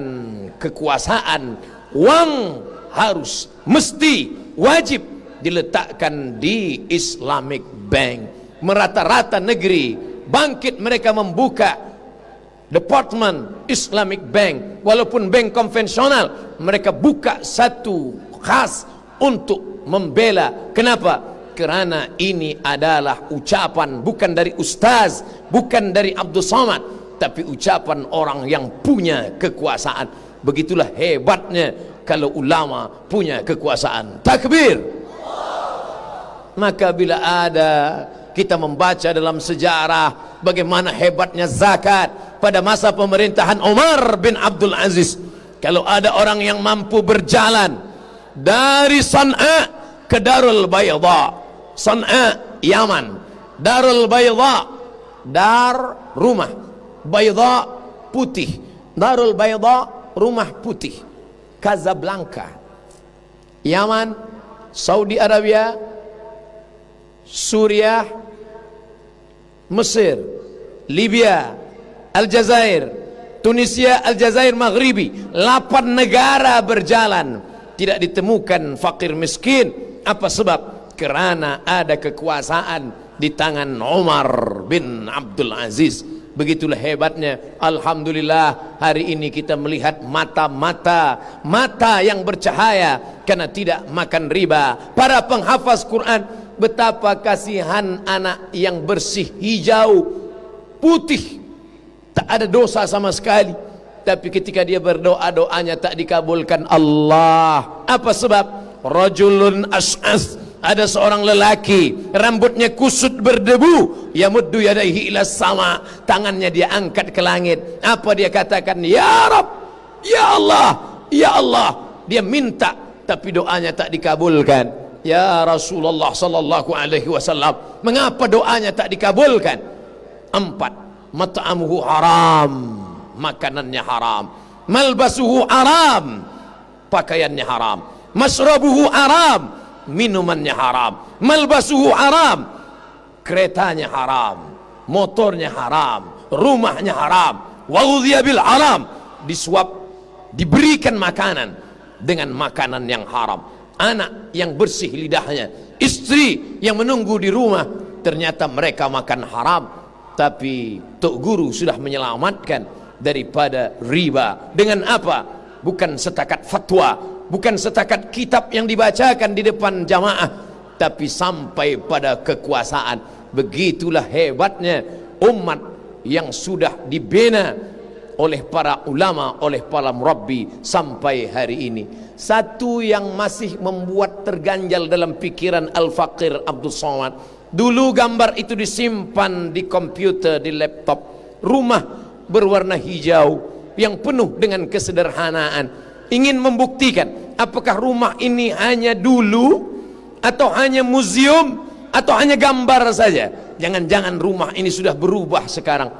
kekuasaan. Wang harus, mesti, wajib diletakkan di Islamic Bank. Merata-rata negeri bangkit, mereka membuka Departemen Islamic Bank. Walaupun bank konvensional, mereka buka satu khas untuk membela. Kenapa? Kerana ini adalah ucapan bukan dari ustaz, bukan dari Abdul Somad, tapi ucapan orang yang punya kekuasaan. Begitulah hebatnya kalau ulama punya kekuasaan. Takbir. Maka bila ada kita membaca dalam sejarah bagaimana hebatnya zakat pada masa pemerintahan Umar bin Abdul Aziz, kalau ada orang yang mampu berjalan dari San'a ke Darul Bayda, San'a Yaman, Darul Bayda, dar rumah, Bayda putih, Darul Bayda rumah putih, Casablanca, Yaman, Saudi Arabia, Suriah, Mesir, Libya, Aljazair, Tunisia, Aljazair Maghribi, 8 negara berjalan, tidak ditemukan fakir miskin. Apa sebab? Kerana ada kekuasaan di tangan Umar bin Abdul Aziz. Begitulah hebatnya. Alhamdulillah hari ini kita melihat mata yang bercahaya karena tidak makan riba. Para penghafaz Quran, betapa kasihan anak yang bersih, hijau, putih, tak ada dosa sama sekali, tapi ketika dia berdoa, doanya tak dikabulkan Allah. Apa sebab? Rajulun as'as, ada seorang lelaki rambutnya kusut berdebu, yamuddu yadaihi ila sama, tangannya dia angkat ke langit. Apa dia katakan? Ya Rabb, ya Allah, ya Allah. Dia minta tapi doanya tak dikabulkan. Ya Rasulullah sallallahu alaihi wasallam, mengapa doanya tak dikabulkan? 4. Mat'amuhu haram, makanannya haram. Malbasuhu haram, pakaiannya haram. Masrabuhu haram, minumannya haram. Malbasuhu haram, keretanya haram, motornya haram, rumahnya haram. Wa ghudhiya bil haram, disuap, diberikan makanan dengan makanan yang haram. Anak yang bersih lidahnya, istri yang menunggu di rumah, ternyata mereka makan haram. Tapi Tok Guru sudah menyelamatkan daripada riba. Dengan apa? Bukan setakat fatwa, bukan setakat kitab yang dibacakan di depan jamaah, tapi sampai pada kekuasaan. Begitulah hebatnya umat yang sudah dibina oleh para ulama, oleh para murabbi sampai hari ini. Satu yang masih membuat terganjal dalam pikiran Al-Faqir Abdul Somad, dulu gambar itu disimpan di komputer, di laptop. Rumah berwarna hijau yang penuh dengan kesederhanaan. Ingin membuktikan apakah rumah ini hanya dulu, atau hanya museum, atau hanya gambar saja. Jangan-jangan rumah ini sudah berubah sekarang.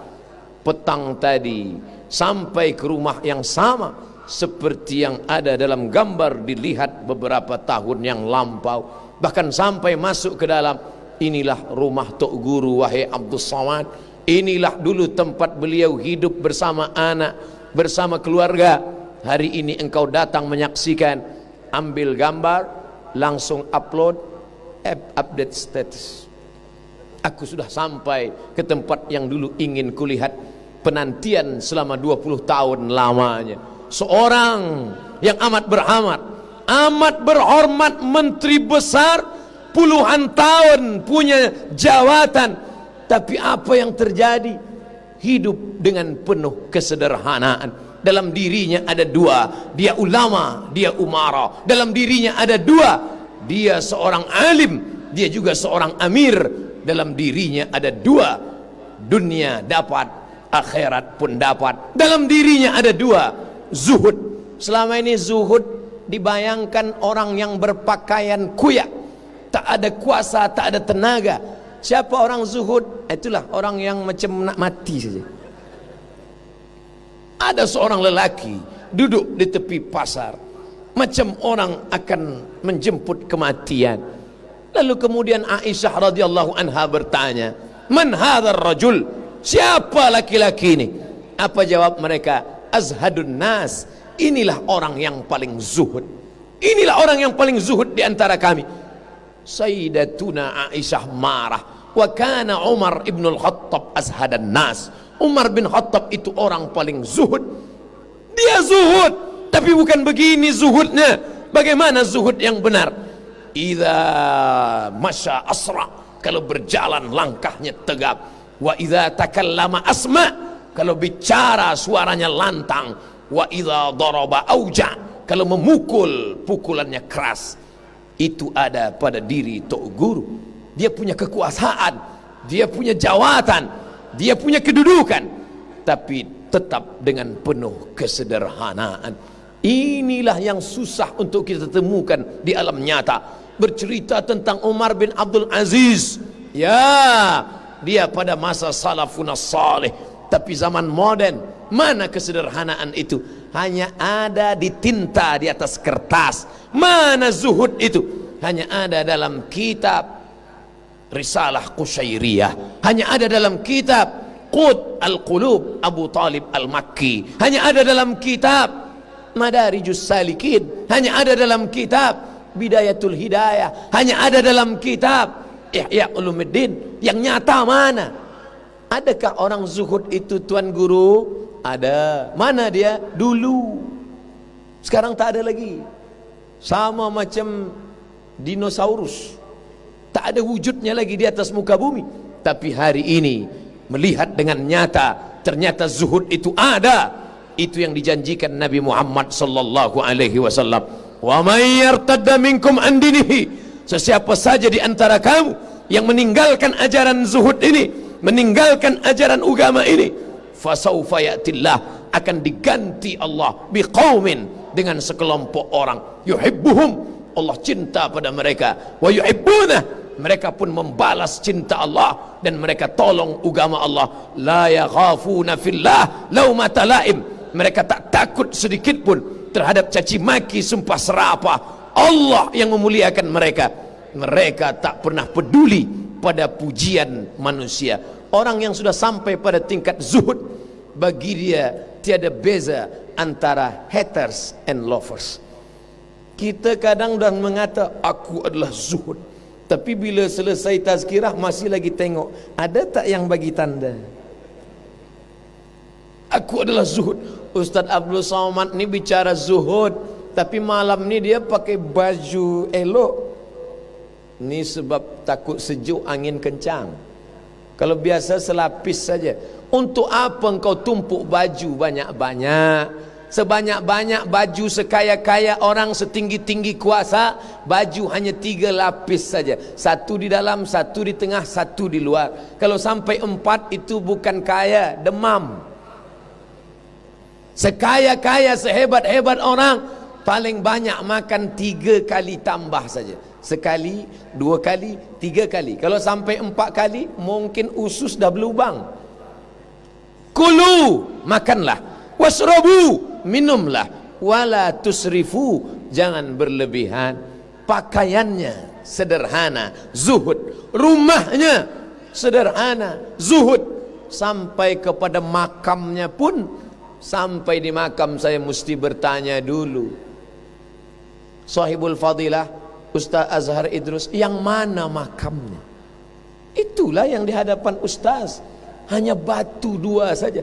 Petang tadi sampai ke rumah yang sama seperti yang ada dalam gambar dilihat beberapa tahun yang lampau. Bahkan sampai masuk ke dalam, inilah rumah Tok Guru wahai Abdul Somad. Inilah dulu tempat beliau hidup bersama anak, bersama keluarga. Hari ini engkau datang menyaksikan, ambil gambar, langsung upload, update status. Aku sudah sampai ke tempat yang dulu ingin kulihat. Penantian selama 20 tahun lamanya. Seorang yang amat berhormat, menteri besar, puluhan tahun punya jawatan, tapi apa yang terjadi? Hidup dengan penuh kesederhanaan. Dalam dirinya ada 2, dia ulama, dia umara. Dalam dirinya ada 2, dia seorang alim, dia juga seorang amir. Dalam dirinya ada 2, dunia dapat, akhirat pun dapat. Dalam dirinya ada 2, zuhud. Selama ini zuhud dibayangkan orang yang berpakaian kuyak, tak ada kuasa, tak ada tenaga. Siapa orang zuhud? Itulah orang yang macam nak mati saja. Ada seorang lelaki duduk di tepi pasar, macam orang akan menjemput kematian. Lalu kemudian Aisyah radhiyallahu anha bertanya, "Man hadzal rajul?" Siapa laki-laki ini? Apa jawab mereka? "Azhadun nas." Inilah orang yang paling zuhud. Inilah orang yang paling zuhud di antara kami. Sayyidatuna Aisyah marah. Wa kana Umar ibn al-Khattab azhadan nas. Umar bin Khattab itu orang paling zuhud. Dia zuhud, tapi bukan begini zuhudnya. Bagaimana zuhud yang benar? Idza masya asra, kalau berjalan langkahnya tegap. Wa idza takallama asma, kalau bicara suaranya lantang. Wa idza daraba auja, kalau memukul pukulannya keras. Itu ada pada diri Tok Guru. Dia punya kekuasaan, dia punya jawatan, dia punya kedudukan, tapi tetap dengan penuh kesederhanaan. Inilah yang susah untuk kita temukan di alam nyata. Bercerita tentang Umar bin Abdul Aziz, ya, dia pada masa salafun salih, tapi zaman modern mana kesederhanaan itu? Hanya ada di tinta di atas kertas. Mana zuhud itu? Hanya ada dalam kitab Risalah Qushairiyah, hanya ada dalam kitab Qut al-Qulub Abu Talib al-Makki, hanya ada dalam kitab Madarijus Salikin, hanya ada dalam kitab Bidayatul Hidayah, hanya ada dalam kitab Ihya Ulumuddin. Yang nyata mana? Adakah orang zuhud itu, Tuan Guru? Ada. Mana dia? Dulu. Sekarang tak ada lagi. Sama macam dinosaurus, tak ada wujudnya lagi di atas muka bumi. Tapi hari ini melihat dengan nyata, ternyata zuhud itu ada. Itu yang dijanjikan Nabi Muhammad sallallahu alaihi wasallam. Wa may yartadda minkum an dinihi, sesiapa saja di antara kamu yang meninggalkan ajaran zuhud ini, meninggalkan ajaran agama ini, fasaufa ya'tillah, akan diganti Allah biqaumin, dengan sekelompok orang, yuhibbuhum, Allah cinta pada mereka, wa yuhibbunah, mereka pun membalas cinta Allah dan mereka tolong agama Allah. La yakhafuna fillah laumata laim, mereka tak takut sedikit pun terhadap caci maki, sumpah serapah. Allah yang memuliakan mereka. Mereka tak pernah peduli pada pujian manusia. Orang yang sudah sampai pada tingkat zuhud, bagi dia tiada beza antara haters and lovers. Kita kadang dah mengata aku adalah zuhud, tapi bila selesai tazkirah masih lagi tengok ada tak yang bagi tanda aku adalah zuhud. Ustaz Abdul Somad ni bicara zuhud, tapi malam ni dia pakai baju elok. Ni sebab takut sejuk, angin kencang. Kalau biasa selapis saja. Untuk apa engkau tumpuk baju banyak-banyak? Sebanyak-banyak baju, sekaya-kaya orang, setinggi-tinggi kuasa, baju hanya 3 lapis saja. 1 di dalam, 1 di tengah, 1 di luar. Kalau sampai 4 itu bukan kaya, demam. Sekaya-kaya, sehebat-hebat orang, paling banyak makan 3 kali tambah saja. Sekali, 2 kali, 3 kali. Kalau sampai 4 kali, mungkin usus dah berlubang. Kulu, makanlah. Wasrabu, minumlah. Wala tusrifu, jangan berlebihan. Pakaiannya sederhana, zuhud. Rumahnya sederhana, zuhud. Sampai kepada makamnya pun, sampai di makam saya mesti bertanya dulu, Sahibul Fadilah Ustaz Azhar Idrus, yang mana makamnya? Itulah yang di hadapan Ustaz, hanya batu 2 saja.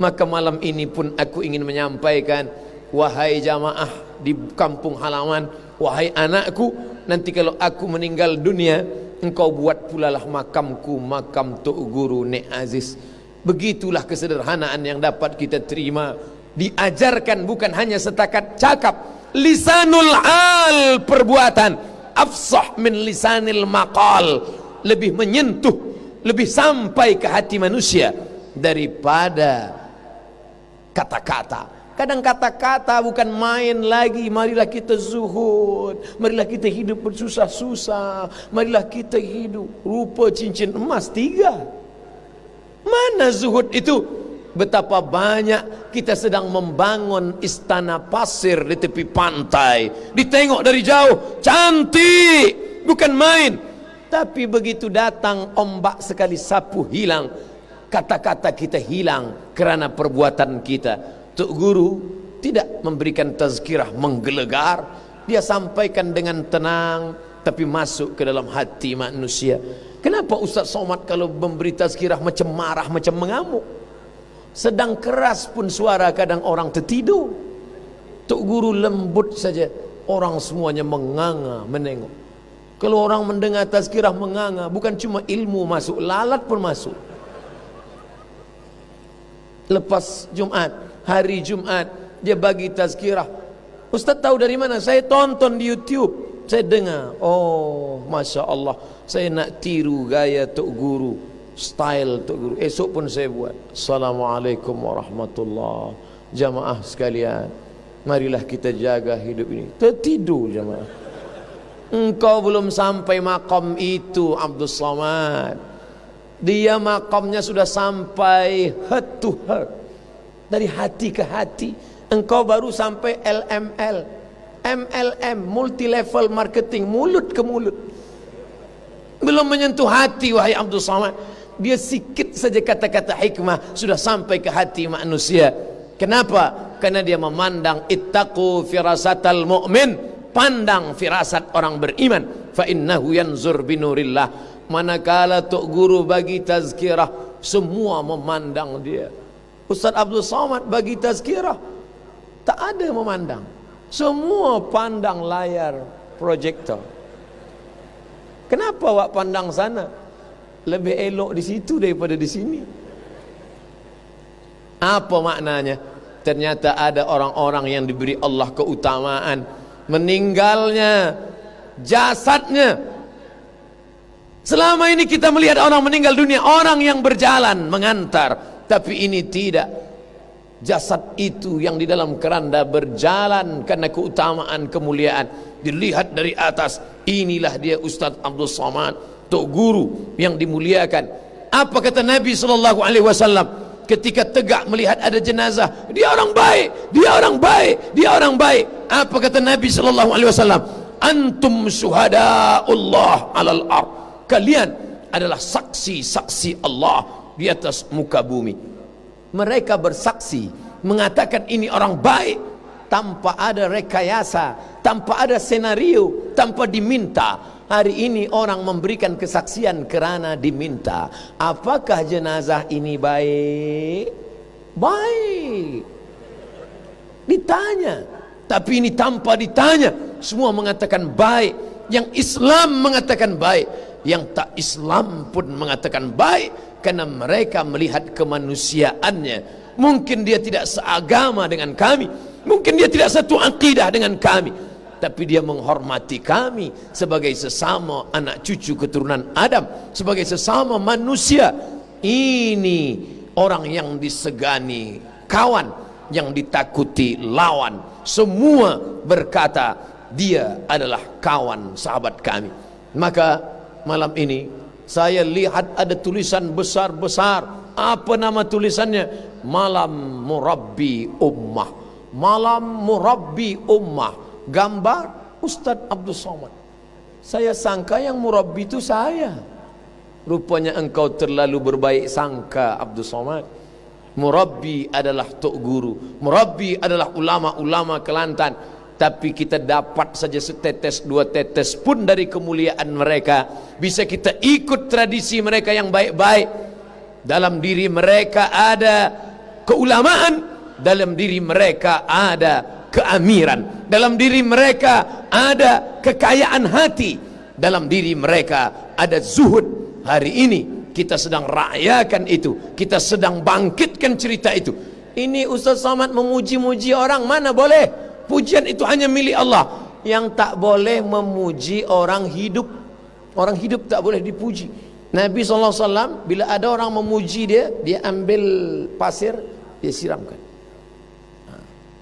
Maka malam ini pun aku ingin menyampaikan, wahai jamaah di kampung halaman, wahai anakku, nanti kalau aku meninggal dunia, engkau buat pula lah makamku, makam Tok Guru Nek Aziz. Begitulah kesederhanaan yang dapat kita terima. Diajarkan bukan hanya setakat cakap. Lisanul al, perbuatan, afsah min lisanil maqal, lebih menyentuh, lebih sampai ke hati manusia daripada kata-kata. Kadang kata-kata bukan main lagi. Marilah kita zuhud, marilah kita hidup bersusah-susah, marilah kita hidup rupa cincin emas 3. Mana zuhud itu? Betapa banyak kita sedang membangun istana pasir di tepi pantai, ditengok dari jauh, cantik, bukan main. Tapi begitu datang ombak sekali sapu hilang, kata-kata kita hilang karena perbuatan kita. Tok Guru tidak memberikan tazkirah menggelegar, dia sampaikan dengan tenang tapi masuk ke dalam hati manusia. Kenapa Ustaz Somad kalau memberi tazkirah macam marah, macam mengamuk? Sedang keras pun suara kadang orang tertidur. Tok Guru lembut saja, orang semuanya menganga menengok. Kalau orang mendengar tazkirah menganga, bukan cuma ilmu masuk, lalat pun masuk. Lepas Jumat, hari Jumat, dia bagi tazkirah. Ustaz tahu dari mana? Saya tonton di YouTube, saya dengar. Oh, Masya Allah, saya nak tiru gaya Tok Guru, style Tok Guru. Esok pun saya buat. Assalamualaikum warahmatullahi. Jamaah sekalian, marilah kita jaga hidup ini. Tertidur jamaah. Engkau belum sampai makam itu, Abdul Somad. Dia makamnya sudah sampai heart to heart, dari hati ke hati. Engkau baru sampai LML, MLM, multi level marketing, mulut ke mulut. Belum menyentuh hati, wahai Abdul Somad. Dia sikit saja kata-kata hikmah sudah sampai ke hati manusia. Kenapa? Karena dia memandang ittaqu firasatal mu'min, pandang firasat orang beriman. Fa innahu yanzur binurillah. Manakala Tok Guru bagi tazkirah, semua memandang dia. Ustaz Abdul Somad bagi tazkirah, tak ada memandang, semua pandang layar projektor. Kenapa awak pandang sana? Lebih elok di situ daripada di sini. Apa maknanya? Ternyata ada orang-orang yang diberi Allah keutamaan, meninggalnya jasadnya. Selama ini kita melihat orang meninggal dunia, orang yang berjalan mengantar, tapi ini tidak. Jasad itu yang di dalam keranda berjalan karena keutamaan kemuliaan, dilihat dari atas. Inilah dia Ustaz Abdul Somad, Tok Guru yang dimuliakan. Apa kata Nabi SAW ketika tegak melihat ada jenazah? Dia orang baik, dia orang baik, dia orang baik. Apa kata Nabi SAW? Antum syuhada'ullah alal ard. Kalian adalah saksi-saksi Allah di atas muka bumi. Mereka bersaksi, mengatakan ini orang baik, tanpa ada rekayasa, tanpa ada senario, tanpa diminta. Hari ini orang memberikan kesaksian kerana diminta. Apakah jenazah ini baik? Baik. Ditanya. Tapi ini tanpa ditanya, semua mengatakan baik. Yang Islam mengatakan baik, yang tak Islam pun mengatakan baik, karena mereka melihat kemanusiaannya. Mungkin dia tidak seagama dengan kami, mungkin dia tidak satu akidah dengan kami, tapi dia menghormati kami sebagai sesama anak cucu keturunan Adam, sebagai sesama manusia. Ini orang yang disegani kawan, yang ditakuti lawan. Semua berkata dia adalah kawan, sahabat kami. Maka malam ini saya lihat ada tulisan besar-besar. Apa nama tulisannya? Malam Murabbi Ummah. Malam Murabbi Ummah. Gambar Ustaz Abdul Somad. Saya sangka yang murabbi itu saya. Rupanya engkau terlalu berbaik sangka, Abdul Somad. Murabbi adalah Tok Guru, murabbi adalah ulama-ulama Kelantan. Tapi kita dapat saja setetes dua tetes pun dari kemuliaan mereka. Bisa kita ikut tradisi mereka yang baik-baik. Dalam diri mereka ada keulamaan, dalam diri mereka ada keamiran, dalam diri mereka ada kekayaan hati, dalam diri mereka ada zuhud. Hari ini kita sedang rayakan itu, kita sedang bangkitkan cerita itu. Ini Ustaz Somad memuji-muji orang, mana boleh? Pujian itu hanya milik Allah. Yang tak boleh memuji orang hidup. Orang hidup tak boleh dipuji. Nabi SAW bila ada orang memuji dia, dia ambil pasir, dia siramkan.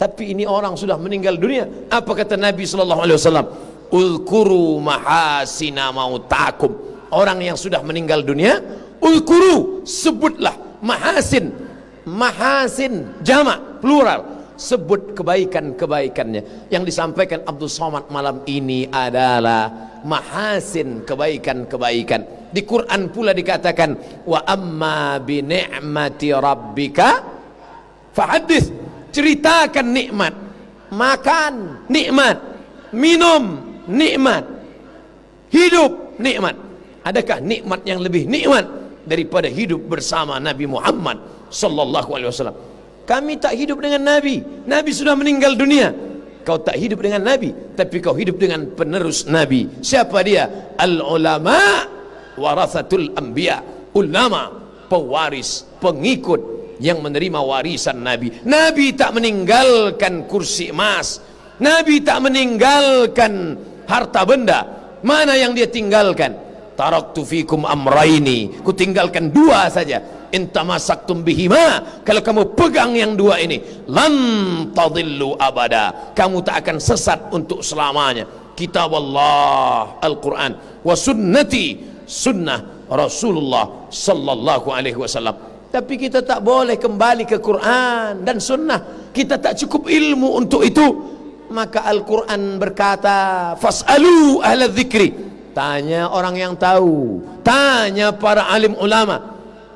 Tapi ini orang sudah meninggal dunia. Apa kata Nabi sallallahu alaihi wasallam? Ulkuru mahasina mautakum. Orang yang sudah meninggal dunia, ulkuru, sebutlah mahasin. Mahasin jamak plural. Sebut kebaikan-kebaikannya. Yang disampaikan Abdul Somad malam ini adalah mahasin, kebaikan-kebaikan. Di Quran pula dikatakan wa amma bi ni'mati rabbika fahadits. Ceritakan nikmat. Makan nikmat, minum nikmat, hidup nikmat. Adakah nikmat yang lebih nikmat daripada hidup bersama Nabi Muhammad sallallahu alaihi wasallam? Kami tak hidup dengan Nabi. Nabi sudah meninggal dunia. Kau tak hidup dengan Nabi, tapi kau hidup dengan penerus Nabi. Siapa dia? Al-ulama warathatul anbiya. Ulama, pewaris, pengikut yang menerima warisan Nabi. Nabi tak meninggalkan kursi emas. Nabi tak meninggalkan harta benda. Mana yang dia tinggalkan? Taraktu fikum amraini. Ku tinggalkan dua saja. Intamasaktum bihima, kalau kamu pegang yang dua ini, lan tadillu abada, kamu tak akan sesat untuk selamanya. Kitab Allah Al-Quran, wa sunnati, sunnah Rasulullah sallallahu alaihi wasallam. Tapi kita tak boleh kembali ke Quran dan sunnah. Kita tak cukup ilmu untuk itu. Maka Al-Quran berkata, fas'alu ahla dzikri, tanya orang yang tahu, tanya para alim ulama.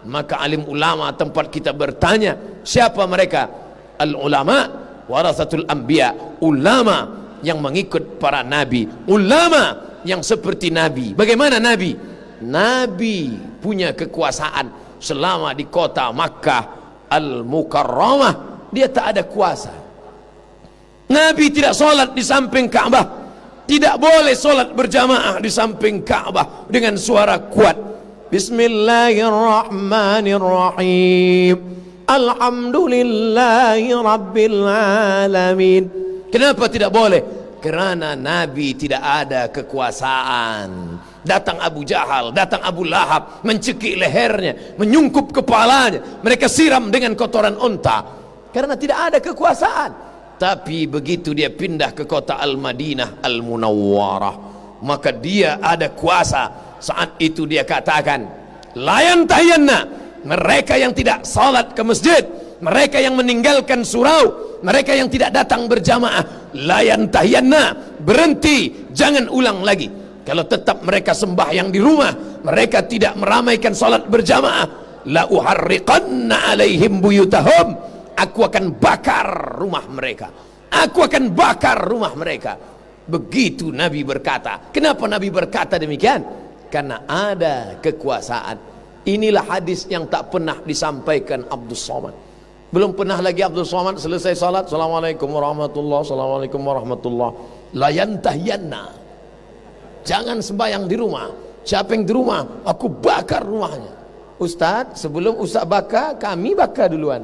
Maka alim ulama tempat kita bertanya. Siapa mereka? Al-ulama warathatul anbiya. Ulama yang mengikut para nabi. Ulama yang seperti nabi. Bagaimana nabi? Nabi punya kekuasaan selama di kota Makkah Al-Mukarramah. Dia tak ada kuasa. Nabi tidak solat di samping Ka'bah. Tidak boleh solat berjamaah di samping Ka'bah dengan suara kuat. Bismillahirrahmanirrahim. Alhamdulillahi Rabbil Alamin. Kenapa tidak boleh? Kerana Nabi tidak ada kekuasaan. Datang Abu Jahal, datang Abu Lahab, mencekik lehernya, menyungkup kepalanya, mereka siram dengan kotoran unta. Karena tidak ada kekuasaan. Tapi begitu dia pindah ke kota Al-Madinah Al-Munawwarah, maka dia ada kuasa. Saat itu dia katakan, layan tayanna, mereka yang tidak salat ke masjid, mereka yang meninggalkan surau, mereka yang tidak datang berjamaah, layan tayanna, berhenti, jangan ulang lagi. Kalau tetap mereka sembahyang di rumah, mereka tidak meramaikan salat berjamaah, la uharriqanna alaihim buyutahum, aku akan bakar rumah mereka, aku akan bakar rumah mereka. Begitu Nabi berkata. Kenapa Nabi berkata demikian? Karena ada kekuasaan. Inilah hadis yang tak pernah disampaikan Abdul Somad. Belum pernah lagi Abdul Somad selesai salat, assalamualaikum warahmatullah, assalamualaikum warahmatullah, layan tahyanna, jangan sembahyang di rumah. Siapa yang di rumah, aku bakar rumahnya. Ustaz, sebelum Ustaz bakar, kami bakar duluan.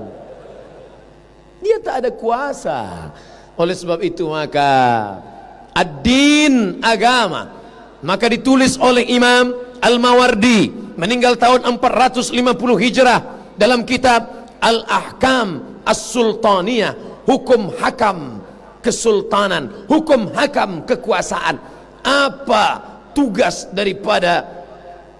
Dia tak ada kuasa. Oleh sebab itu maka ad-din, agama, maka ditulis oleh Imam Al-Mawardi meninggal tahun 450 Hijrah dalam kitab Al-Ahkam As-Sultaniyah, hukum hakam kesultanan, hukum hakam kekuasaan. Apa tugas daripada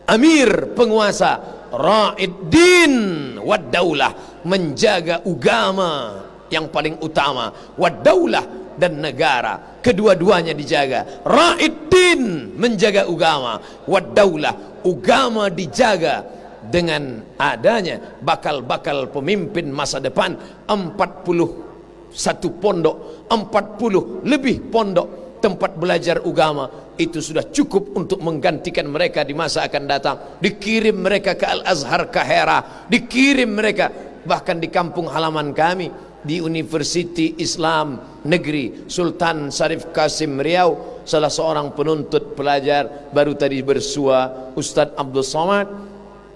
amir penguasa? Ra'id din wad daulah, menjaga agama yang paling utama, wad daulah, dan negara, kedua-duanya dijaga. Ra'id din, menjaga agama, wad daulah, agama dijaga dengan adanya bakal-bakal pemimpin masa depan. 41 pondok, 40 lebih pondok tempat belajar agama, itu sudah cukup untuk menggantikan mereka di masa akan datang. Dikirim mereka ke Al-Azhar Kahera, dikirim mereka bahkan di kampung halaman kami, di Universiti Islam Negeri Sultan Syarif Qasim Riau, salah seorang penuntut pelajar baru tadi bersua, Ustadz Abdul Somad.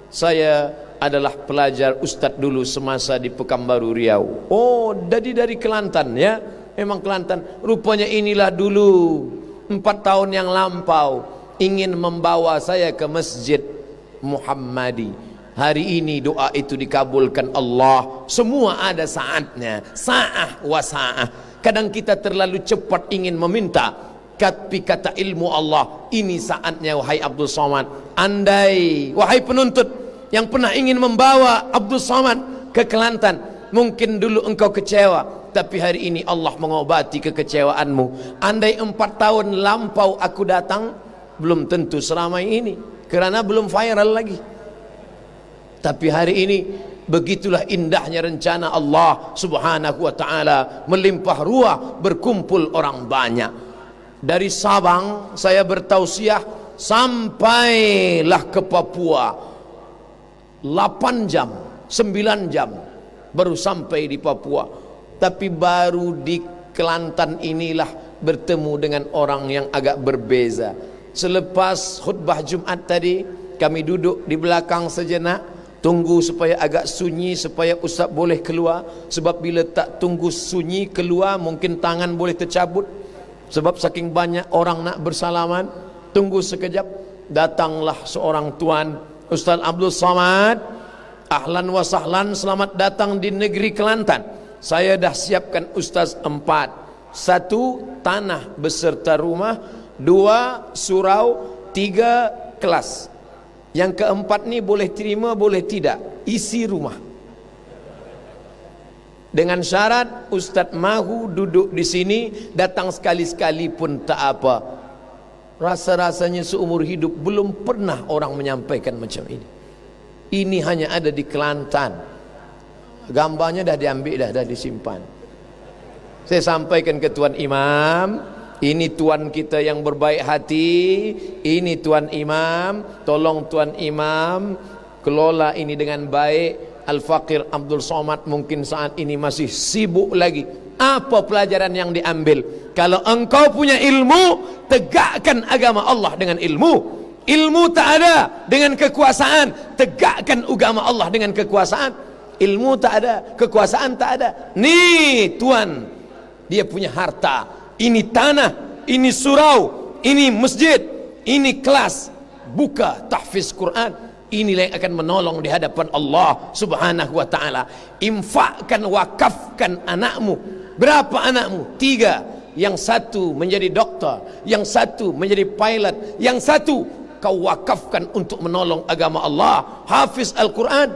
Saya adalah pelajar Ustadz dulu semasa di Pekanbaru Riau. Oh, dari Kelantan ya, memang Kelantan. Rupanya inilah dulu 4 tahun yang lampau ingin membawa saya ke Masjid Muhammadi. Hari ini doa itu dikabulkan Allah. Semua ada saatnya. Sa'ah wa sa'ah. Kadang kita terlalu cepat ingin meminta, tapi kata ilmu Allah, ini saatnya wahai Abdul Somad. Andai wahai penuntut yang pernah ingin membawa Abdul Somad ke Kelantan, mungkin dulu engkau kecewa, tapi hari ini Allah mengobati kekecewaanmu. Andai 4 tahun lampau aku datang, belum tentu seramai ini, karena belum viral lagi. Tapi hari ini begitulah indahnya rencana Allah subhanahu wa ta'ala, melimpah ruah, berkumpul orang banyak. Dari Sabang saya bertausiah sampailah ke Papua, 8 jam 9 jam baru sampai di Papua. Tapi baru di Kelantan inilah bertemu dengan orang yang agak berbeza. Selepas khutbah Jumat tadi, kami duduk di belakang sejenak, tunggu supaya agak sunyi, supaya Ustaz boleh keluar. Sebab bila tak tunggu sunyi keluar, mungkin tangan boleh tercabut. Sebab saking banyak orang nak bersalaman. Tunggu sekejap, datanglah seorang tuan, Ustaz Abdul Somad. Ahlan wa sahlan, selamat datang di negeri Kelantan. Saya dah siapkan Ustaz 4. 1 tanah beserta rumah, 2 surau, 3 kelas. Yang keempat ni boleh terima boleh tidak, isi rumah. Dengan syarat Ustaz mahu duduk di sini, datang sekali-sekali pun tak apa. Rasa-rasanya seumur hidup belum pernah orang menyampaikan macam ini. Ini hanya ada di Kelantan. Gambarnya dah diambil dah disimpan. Saya sampaikan ke Tuan Imam, ini tuan kita yang berbaik hati, ini Tuan Imam, tolong Tuan Imam kelola ini dengan baik. Al-Faqir Abdul Somad mungkin saat ini masih sibuk lagi. Apa pelajaran yang diambil? Kalau engkau punya ilmu, tegakkan agama Allah dengan ilmu. Ilmu tak ada dengan kekuasaan, tegakkan agama Allah dengan kekuasaan. Ilmu tak ada, kekuasaan tak ada. Nih tuan, dia punya harta, ini tanah, ini surau, ini masjid, ini kelas. Buka tahfiz Quran. Inilah yang akan menolong di hadapan Allah subhanahu wa ta'ala. Infakkan, wakafkan anakmu. Berapa anakmu? 3. Yang 1 menjadi doktor, yang 1 menjadi pilot, yang 1 kau wakafkan untuk menolong agama Allah. Hafiz Al-Quran.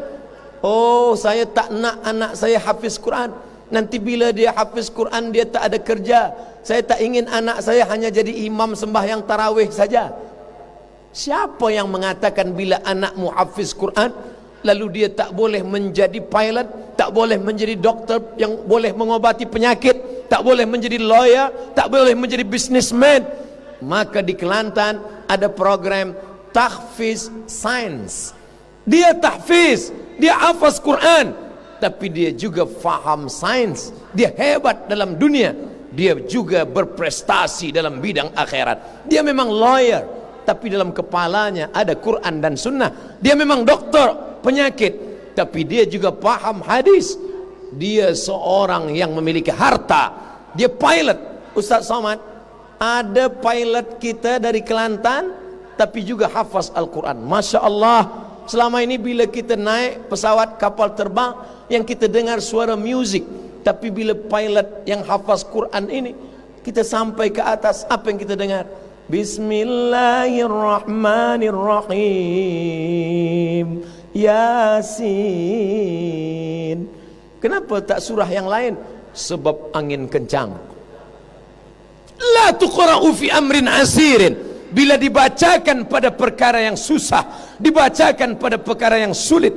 Oh, saya tak nak anak saya hafiz Quran. Nanti bila dia hafiz Quran, dia tak ada kerja. Saya tak ingin anak saya hanya jadi imam sembahyang tarawih saja. Siapa yang mengatakan bila anakmu hafiz Quran, lalu dia tak boleh menjadi pilot, tak boleh menjadi doktor yang boleh mengobati penyakit, tak boleh menjadi lawyer, tak boleh menjadi businessman? Maka di Kelantan ada program tahfiz sains. Dia tahfiz, dia hafaz Quran, tapi dia juga faham sains. Dia hebat dalam dunia, dia juga berprestasi dalam bidang akhirat. Dia memang lawyer, tapi dalam kepalanya ada Quran dan Sunnah. Dia memang doktor penyakit, tapi dia juga paham hadis. Dia seorang yang memiliki harta. Dia pilot. Ustaz Somad, ada pilot kita dari Kelantan, tapi juga hafaz Al-Quran. Masya Allah. Selama ini bila kita naik pesawat kapal terbang, yang kita dengar suara music. Tapi bila pilot yang hafaz Quran ini, kita sampai ke atas, apa yang kita dengar? Bismillahirrahmanirrahim. Yasin. Kenapa tak surah yang lain? Sebab angin kencang. La tuqra'u fi amrin asirin. Bila dibacakan pada perkara yang susah, dibacakan pada perkara yang sulit,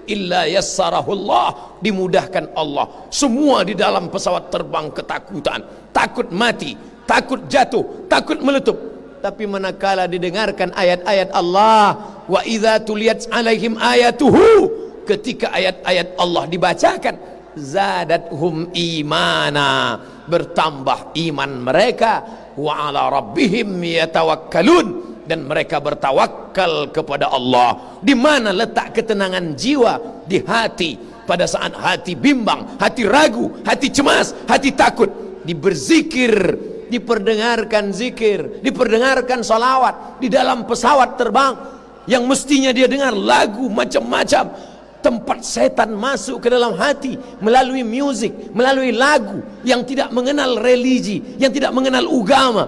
illa yassarahullah, dimudahkan Allah. Semua di dalam pesawat terbang ketakutan, takut mati, takut jatuh, takut meletup. Tapi manakala didengarkan ayat-ayat Allah, wa idza tuliyat alaihim ayatuhu, ketika ayat-ayat Allah dibacakan, zadathum imana, bertambah iman mereka, wa ala rabbihim yatawakkalun, dan mereka bertawakal kepada Allah. Di mana letak ketenangan jiwa? Di hati. Pada saat hati bimbang, hati ragu, hati cemas, hati takut, berzikir, diperdengarkan zikir, diperdengarkan salawat di dalam pesawat terbang, yang mestinya dia dengar lagu macam-macam. Tempat setan masuk ke dalam hati melalui musik, melalui lagu yang tidak mengenal religi, yang tidak mengenal agama.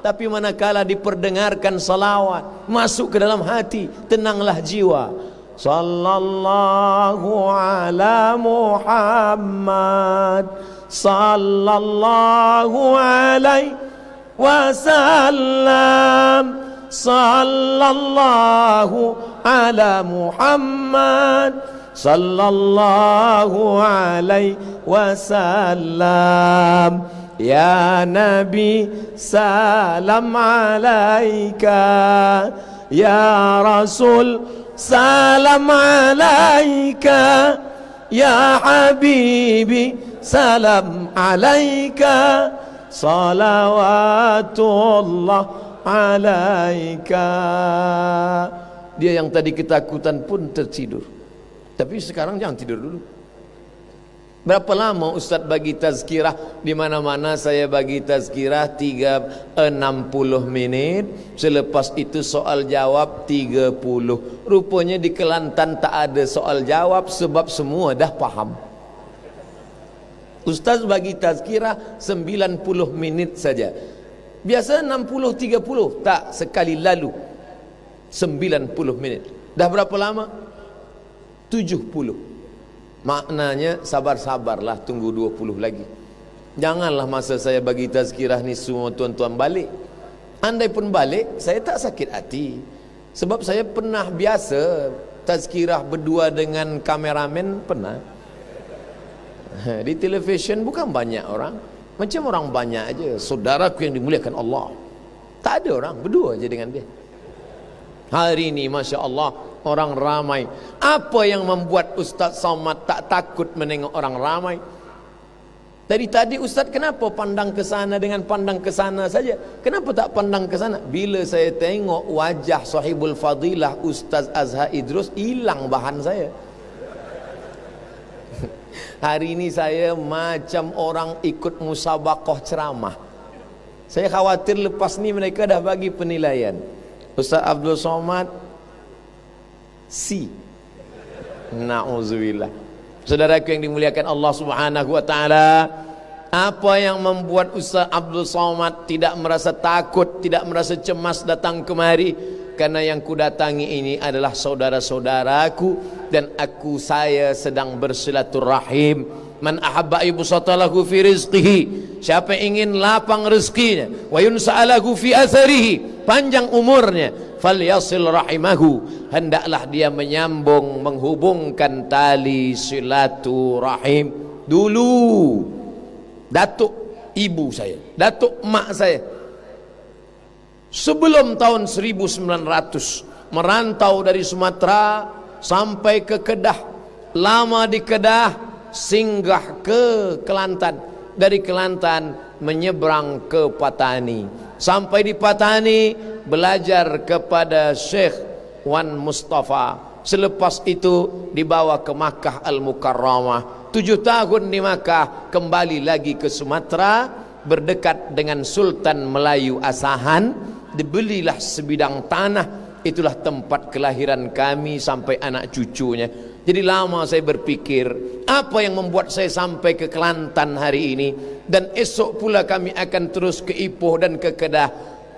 Tapi manakala diperdengarkan salawat masuk ke dalam hati, tenanglah jiwa. Sallallahu ala Muhammad, sallallahu alaihi wasallam, sallallahu ala Muhammad, sallallahu alaihi wasallam. Ya Nabi, salam alaika. Ya Rasul, salam alaika. Ya Habibi, salam alaika. Salawatullah alaika. Dia yang tadi ketakutan pun tertidur. Tapi sekarang jangan tidur dulu. Berapa lama Ustaz bagi tazkirah? Di mana-mana saya bagi tazkirah 60 menit. Selepas itu soal jawab 30. Rupanya di Kelantan tak ada soal jawab sebab semua dah paham. Ustaz bagi tazkirah 90 menit saja. Biasa 60-30, tak, sekali lalu 90 menit. Dah berapa lama? 70. Maknanya sabar-sabarlah, tunggu 20 lagi. Janganlah masa saya bagi tazkirah ni semua tuan-tuan balik. Andai pun balik, saya tak sakit hati. Sebab saya pernah biasa tazkirah berdua dengan kameramen, pernah. Di televisyen bukan banyak orang, macam orang banyak aja. Saudaraku yang dimuliakan Allah, tak ada orang, berdua aja dengan dia. Hari ini Masya Allah orang ramai. Apa yang membuat Ustaz Somad tak takut menengok orang ramai? Tadi Ustaz kenapa pandang ke sana dengan pandang ke sana saja? Kenapa tak pandang ke sana? Bila saya tengok wajah sahibul fadilah Ustaz Azhar Idrus, hilang bahan saya. Hari ini saya macam orang ikut musabaqah ceramah. Saya khawatir lepas ni mereka dah bagi penilaian. Ustaz Abdul Somad C. Na'udzubillah. Saudaraku yang dimuliakan Allah Subhanahu wa taala, apa yang membuat Ustaz Abdul Somad tidak merasa takut, tidak merasa cemas datang kemari? Karena yang kudatangi ini adalah saudara-saudaraku dan saya sedang bersilaturahim. Man ahabba ibsatalahu fi rizqihi, siapa ingin lapang rezekinya, wa yunsa'alahu fi atharihi, panjang umurnya, falyasil rahimahu, hendaklah dia menyambung, menghubungkan tali silaturahim. Dulu datuk ibu saya, datuk mak saya, sebelum tahun 1900 merantau dari Sumatera sampai ke Kedah, lama di Kedah, singgah ke Kelantan, dari Kelantan menyeberang ke Patani, sampai di Patani belajar kepada Syekh Wan Mustafa. Selepas itu dibawa ke Makkah Al-Mukarramah, 7 tahun di Makkah, kembali lagi ke Sumatera, berdekat dengan Sultan Melayu Asahan, dibelilah sebidang tanah. Itulah tempat kelahiran kami sampai anak cucunya. Jadi lama saya berpikir, apa yang membuat saya sampai ke Kelantan hari ini, dan esok pula kami akan terus ke Ipoh dan ke Kedah.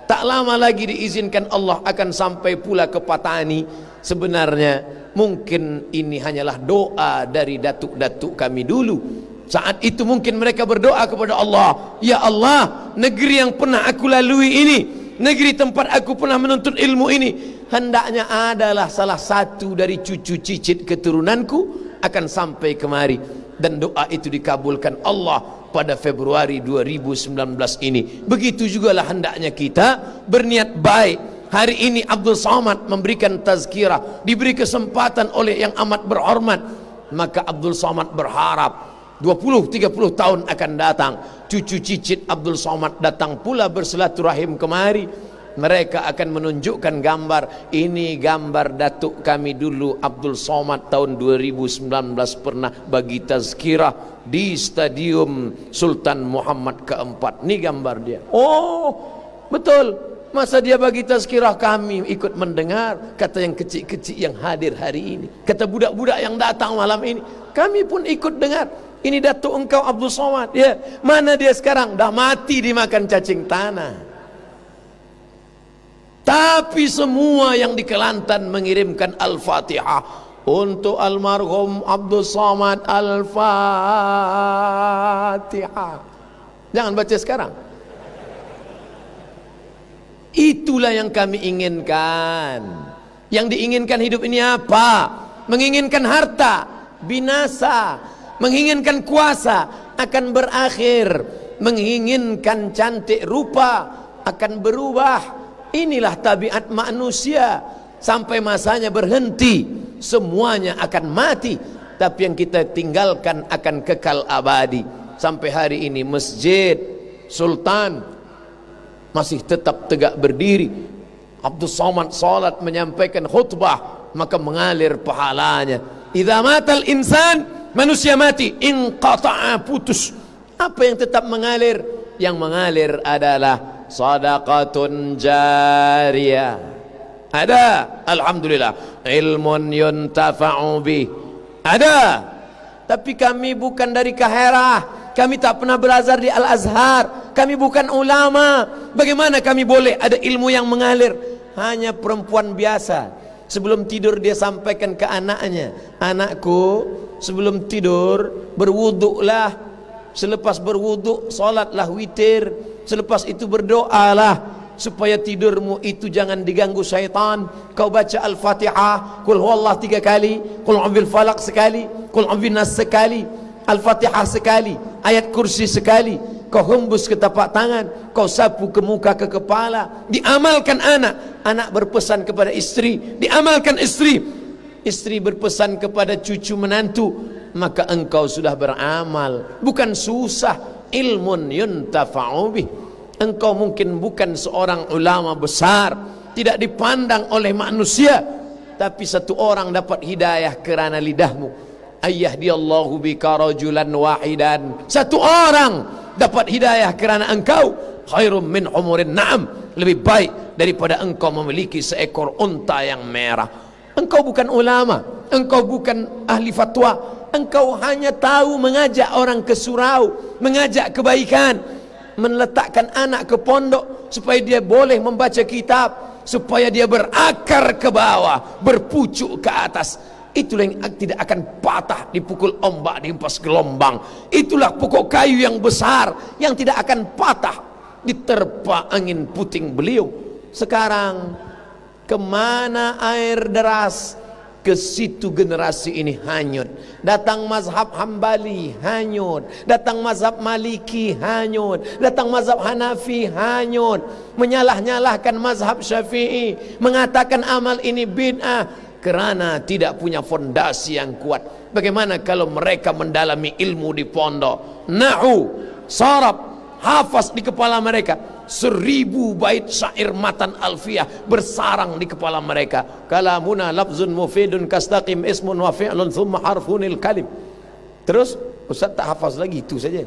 Tak lama lagi diizinkan Allah akan sampai pula ke Patani. Sebenarnya mungkin ini hanyalah doa dari datuk-datuk kami dulu. Saat itu mungkin mereka berdoa kepada Allah, ya Allah, negeri yang pernah aku lalui ini, negeri tempat aku pernah menuntut ilmu ini, hendaknya adalah salah satu dari cucu cicit keturunanku akan sampai kemari. Dan doa itu dikabulkan Allah pada Februari 2019 ini. Begitu jugalah hendaknya kita berniat baik. Hari ini Abdul Somad memberikan tazkirah, diberi kesempatan oleh yang amat berhormat, maka Abdul Somad berharap 20-30 tahun akan datang, cucu cicit Abdul Somad datang pula bersilaturahim kemari. Mereka akan menunjukkan gambar, ini gambar datuk kami dulu Abdul Somad tahun 2019 pernah bagi tazkirah di Stadium Sultan Muhammad keempat. Ini gambar dia. Oh betul, Masa dia bagi tazkirah, kami ikut mendengar. Kata yang kecil-kecil yang hadir hari ini, kata budak-budak yang datang malam ini, kami pun ikut dengar. Ini datuk engkau Abdul Somad, ya. Mana dia sekarang? Dah mati dimakan cacing tanah. Tapi semua yang di Kelantan mengirimkan Al-Fatihah untuk almarhum Abdul Somad. Al-Fatihah. Jangan baca sekarang. Itulah yang kami inginkan. Yang diinginkan hidup ini apa? Menginginkan harta, binasa. Menginginkan kuasa, akan berakhir. Menginginkan cantik rupa, akan berubah. Inilah tabiat manusia. Sampai masanya berhenti, semuanya akan mati. Tapi yang kita tinggalkan akan kekal abadi. Sampai hari ini Masjid Sultan masih tetap tegak berdiri. Abdul Somad salat menyampaikan khutbah, maka mengalir pahalanya. Idza matal insan, manusia mati, inqata'a, putus. Apa yang tetap mengalir? Yang mengalir adalah sadaqatun jariyah. Ada, alhamdulillah, ilmun yuntafa'u bih. Ada. Tapi kami bukan dari Kaherah. Kami tak pernah belajar di Al-Azhar. Kami bukan ulama. Bagaimana kami boleh ada ilmu yang mengalir? Hanya perempuan biasa. Sebelum tidur dia sampaikan ke anaknya, anakku, sebelum tidur berwuduklah. Selepas berwuduk, solatlah witir. Selepas itu berdoalah supaya tidurmu itu jangan diganggu syaitan. Kau baca Al-Fatihah, Qul huwallah 3 kali, Qul a'udzu bil falaq sekali, Qul a'udzu bin nas sekali, Al-Fatihah sekali, ayat kursi sekali. Kau hembus ke tapak tangan, kau sapu ke muka, ke kepala. Diamalkan anak, anak berpesan kepada istri, diamalkan istri, istri berpesan kepada cucu menantu. Maka engkau sudah beramal. Bukan susah, ilmun yuntafa'u bih. Engkau mungkin bukan seorang ulama besar, tidak dipandang oleh manusia, tapi satu orang dapat hidayah kerana lidahmu. Ayyahdiyallahu bika rajulan wahidan. Satu orang dapat hidayah kerana engkau, khairum min umurin na'am, lebih baik daripada engkau memiliki seekor unta yang merah. Engkau bukan ulama, engkau bukan ahli fatwa, engkau hanya tahu mengajak orang ke surau, mengajak kebaikan, meletakkan anak ke pondok supaya dia boleh membaca kitab, supaya dia berakar ke bawah, berpucuk ke atas. Itulah yang tidak akan patah dipukul ombak, dihempas gelombang. Itulah pokok kayu yang besar yang tidak akan patah diterpa angin puting beliung. Sekarang kemana air deras? Ke situ generasi ini hanyut. Datang mazhab Hambali, hanyut. Datang mazhab Maliki, hanyut. Datang mazhab Hanafi, hanyut. Menyalah-nyalahkan mazhab Syafi'i, mengatakan amal ini bid'ah kerana tidak punya fondasi yang kuat. Bagaimana kalau mereka mendalami ilmu di pondok, nahu, sarab, hafaz di kepala mereka, 1000 bait syair matan alfiyah bersarang di kepala mereka. Kalamuna lafzun mufidun kastaqim ismun wa fi'lun thumma harfunil kalim. Terus ustaz tak hafaz lagi, itu saja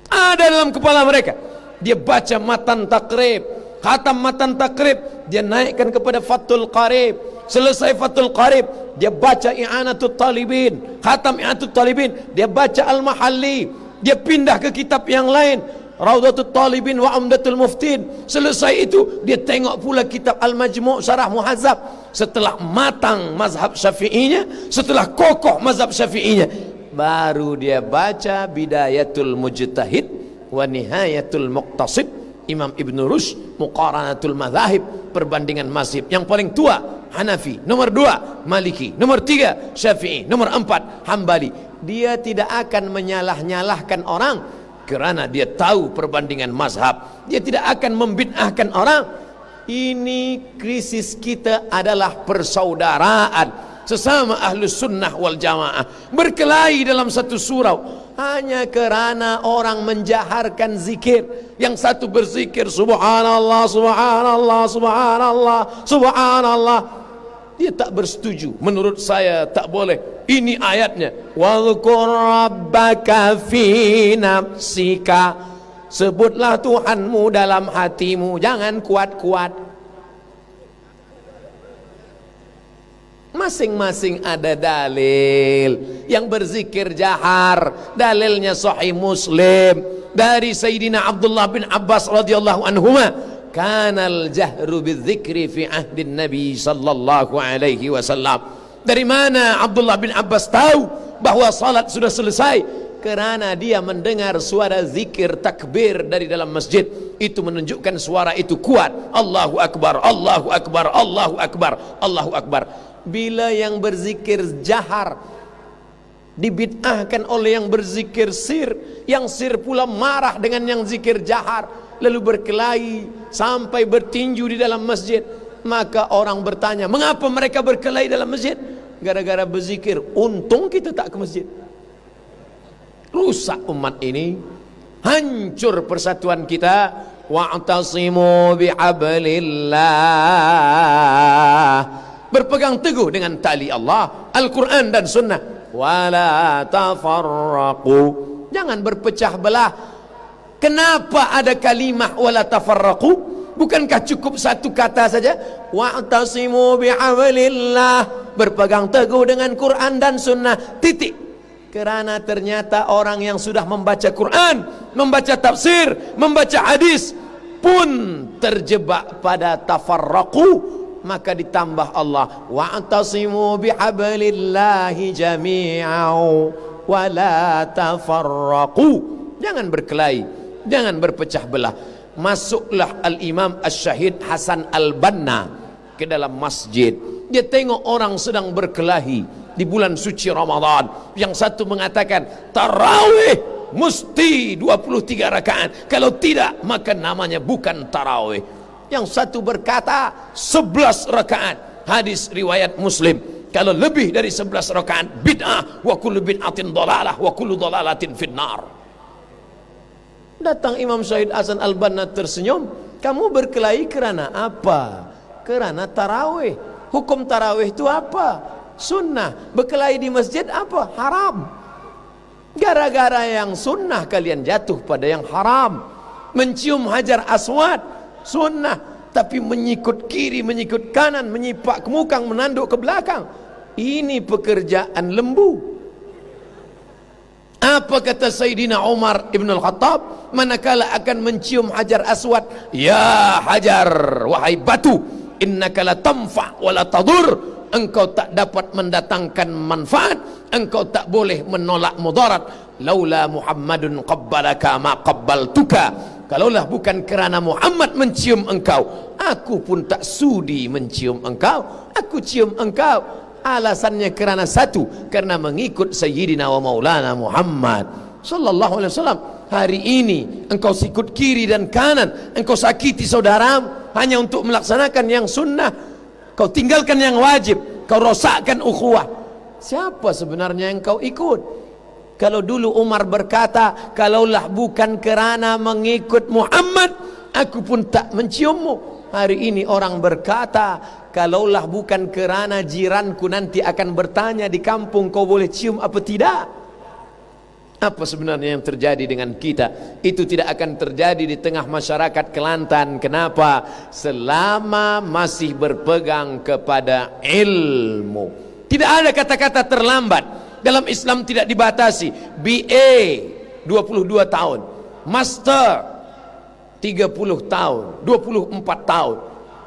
ada dalam kepala mereka. Dia baca matan takrib, khatam matan takrib, dia naikkan kepada Fathul Qarib. Selesai Fathul Qarib, dia baca I'anatul Talibin, khatam I'anatul Talibin, dia baca Al-Mahalli, dia pindah ke kitab yang lain, Raudatul Talibin wa Umdatul Muftin. Selesai itu dia tengok pula kitab Al-Majmu' Syarah Muhazzab. Setelah matang mazhab Syafi'inya, setelah kokoh mazhab Syafi'inya, baru dia baca Bidayatul Mujtahid wa Nihayatul Muqtasid, Imam Ibn Rushd, Muqaranatul Madzahib, perbandingan mazhab. Yang paling tua Hanafi, nomor 2 Maliki, nomor 3 Syafi'i, nomor 4 Hambali. Dia tidak akan menyalah-nyalahkan orang kerana dia tahu perbandingan mazhab. Dia tidak akan membid'ahkan orang. Ini krisis kita adalah persaudaraan sesama ahlus sunnah wal jamaah, berkelahi dalam satu surau hanya kerana orang menjaharkan zikir. Yang satu berzikir subhanallah, subhanallah, subhanallah, subhanallah. Dia tak bersetuju. Menurut saya tak boleh. Ini ayatnya, wadhkur rabbaka fi nafsika. Sebutlah Tuhanmu dalam hatimu, jangan kuat-kuat. Masing-masing ada dalil. Yang berzikir jahar, dalilnya Sahih Muslim dari Sayyidina Abdullah bin Abbas radhiyallahu anhuma, kanal jahru bidzikri fi ahdin Nabi sallallahu alaihi wasallam. Dari mana Abdullah bin Abbas tahu bahwa salat sudah selesai? Kerana dia mendengar suara zikir takbir dari dalam masjid. Itu menunjukkan suara itu kuat. Allahu Akbar, Allahu Akbar, Allahu Akbar, Allahu Akbar. Bila yang berzikir jahar dibid'ahkan oleh yang berzikir sir, yang sir pula marah dengan yang zikir jahar, lalu berkelahi sampai bertinju di dalam masjid, maka orang bertanya, mengapa mereka berkelahi dalam masjid? Gara-gara berzikir. Untung kita tak ke masjid. Rusak umat ini, hancur persatuan kita. Wa'tasimu bihablillah, berpegang teguh dengan tali Allah, Al-Quran dan Sunnah. Wala tafarraqu, jangan berpecah belah. Kenapa ada kalimah wala tafarraqu? Bukankah cukup satu kata saja? Wa'tasimu bihablillah, berpegang teguh dengan Quran dan Sunnah, titik. Kerana ternyata orang yang sudah membaca Quran, membaca tafsir, membaca hadis pun terjebak pada tafarraqu, maka ditambah Allah, wa'tasimu bihablillahi jami'au wa la tafarraqu. Jangan berkelahi, jangan berpecah belah. Masuklah Al-Imam Asy-Syahid Hasan Al-Banna ke dalam masjid. Dia tengok orang sedang berkelahi di bulan suci Ramadan. Yang satu mengatakan tarawih mesti 23 rakaat, kalau tidak maka namanya bukan tarawih. Yang satu berkata 11 rakaat, hadis riwayat Muslim. Kalau lebih dari 11 rakaat bid'ah, wa kullu bid'atin dhalalah wa kullu dhalalatin finnar. Datang Imam Syahid Hasan Al-Banna tersenyum. Kamu berkelahi kerana apa? Kerana tarawih. Hukum tarawih itu apa? Sunnah. Berkelahi di masjid apa? Haram. Gara-gara yang sunnah kalian jatuh pada yang haram. Mencium hajar aswad sunnah, tapi menyikut kiri, menyikut kanan, menyipak ke muka, menanduk ke belakang, ini pekerjaan lembu. Apa kata Sayyidina Umar Ibn Al-Khattab manakala akan mencium hajar aswad? Ya hajar, wahai batu, innaka la tanfa' wa la tadur, engkau tak dapat mendatangkan manfaat, engkau tak boleh menolak mudarat. Laula Muhammadun qabbalaka ma qabbaltuka, kalaulah bukan kerana Muhammad mencium engkau, aku pun tak sudi mencium engkau. Aku cium engkau. Alasannya kerana satu, kerana mengikut Sayyidina wa Maulana Muhammad sallallahu alaihi wasallam. Hari ini engkau sikut kiri dan kanan, engkau sakiti saudaramu hanya untuk melaksanakan yang sunnah, kau tinggalkan yang wajib, kau rosakkan ukhuwah. Siapa sebenarnya yang kau ikut? Kalau dulu Umar berkata, kalaulah bukan kerana mengikut Muhammad, aku pun tak menciummu. Hari ini orang berkata, kalaulah bukan kerana jiranku nanti akan bertanya di kampung, kau boleh cium apa tidak? Apa sebenarnya yang terjadi dengan kita? Itu tidak akan terjadi di tengah masyarakat Kelantan. Kenapa? Selama masih berpegang kepada ilmu. Tidak ada kata-kata terlambat. Dalam Islam tidak dibatasi. BA 22 tahun, Master 30 tahun, 24 tahun,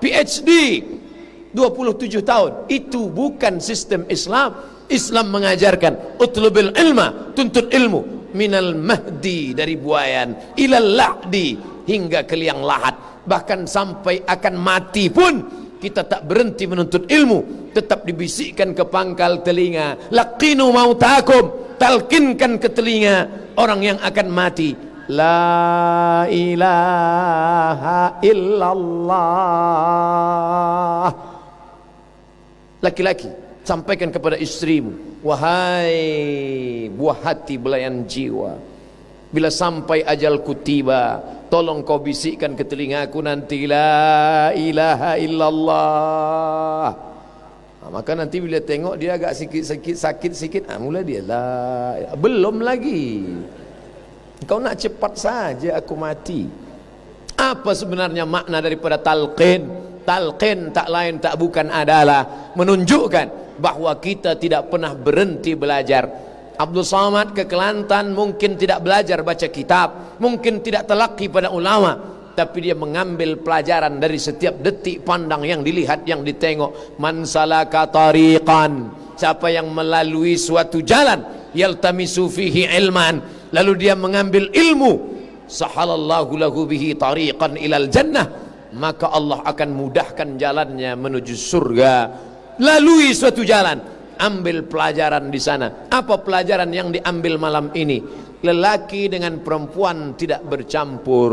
PhD 27 tahun. Itu bukan sistem Islam. Islam mengajarkan utlubil ilma, tuntut ilmu, minal mahdi, dari buayan, ilal lahdi, hingga ke liang lahat. Bahkan sampai akan mati pun kita tak berhenti menuntut ilmu. Tetap dibisikkan ke pangkal telinga, laqinu mautakum, talkinkan ke telinga orang yang akan mati, la ilaha illallah. Laki-laki, sampaikan kepada istrimu, wahai buah hati belayan jiwa, bila sampai ajalku tiba, tolong kau bisikkan ke telingaku nanti la ilaha illallah. Maka nanti bila tengok dia agak sikit-sikit sakit sikit, mula dia la, belum lagi. Kau nak cepat saja aku mati. Apa sebenarnya makna daripada talqin? Talqin tak lain tak bukan adalah menunjukkan bahwa kita tidak pernah berhenti belajar. Abdul Samad ke Kelantan mungkin tidak belajar baca kitab, mungkin tidak telaki pada ulama, tapi dia mengambil pelajaran dari setiap detik pandang yang dilihat, yang ditengok. Man salaka tariqan, siapa yang melalui suatu jalan, yaltamisu fihi ilman, lalu dia mengambil ilmu, sahalallahu lahu bihi tariqan ilal jannah, maka Allah akan mudahkan jalannya menuju surga. Lalui suatu jalan, ambil pelajaran di sana. Apa pelajaran yang diambil malam ini? Lelaki dengan perempuan tidak bercampur,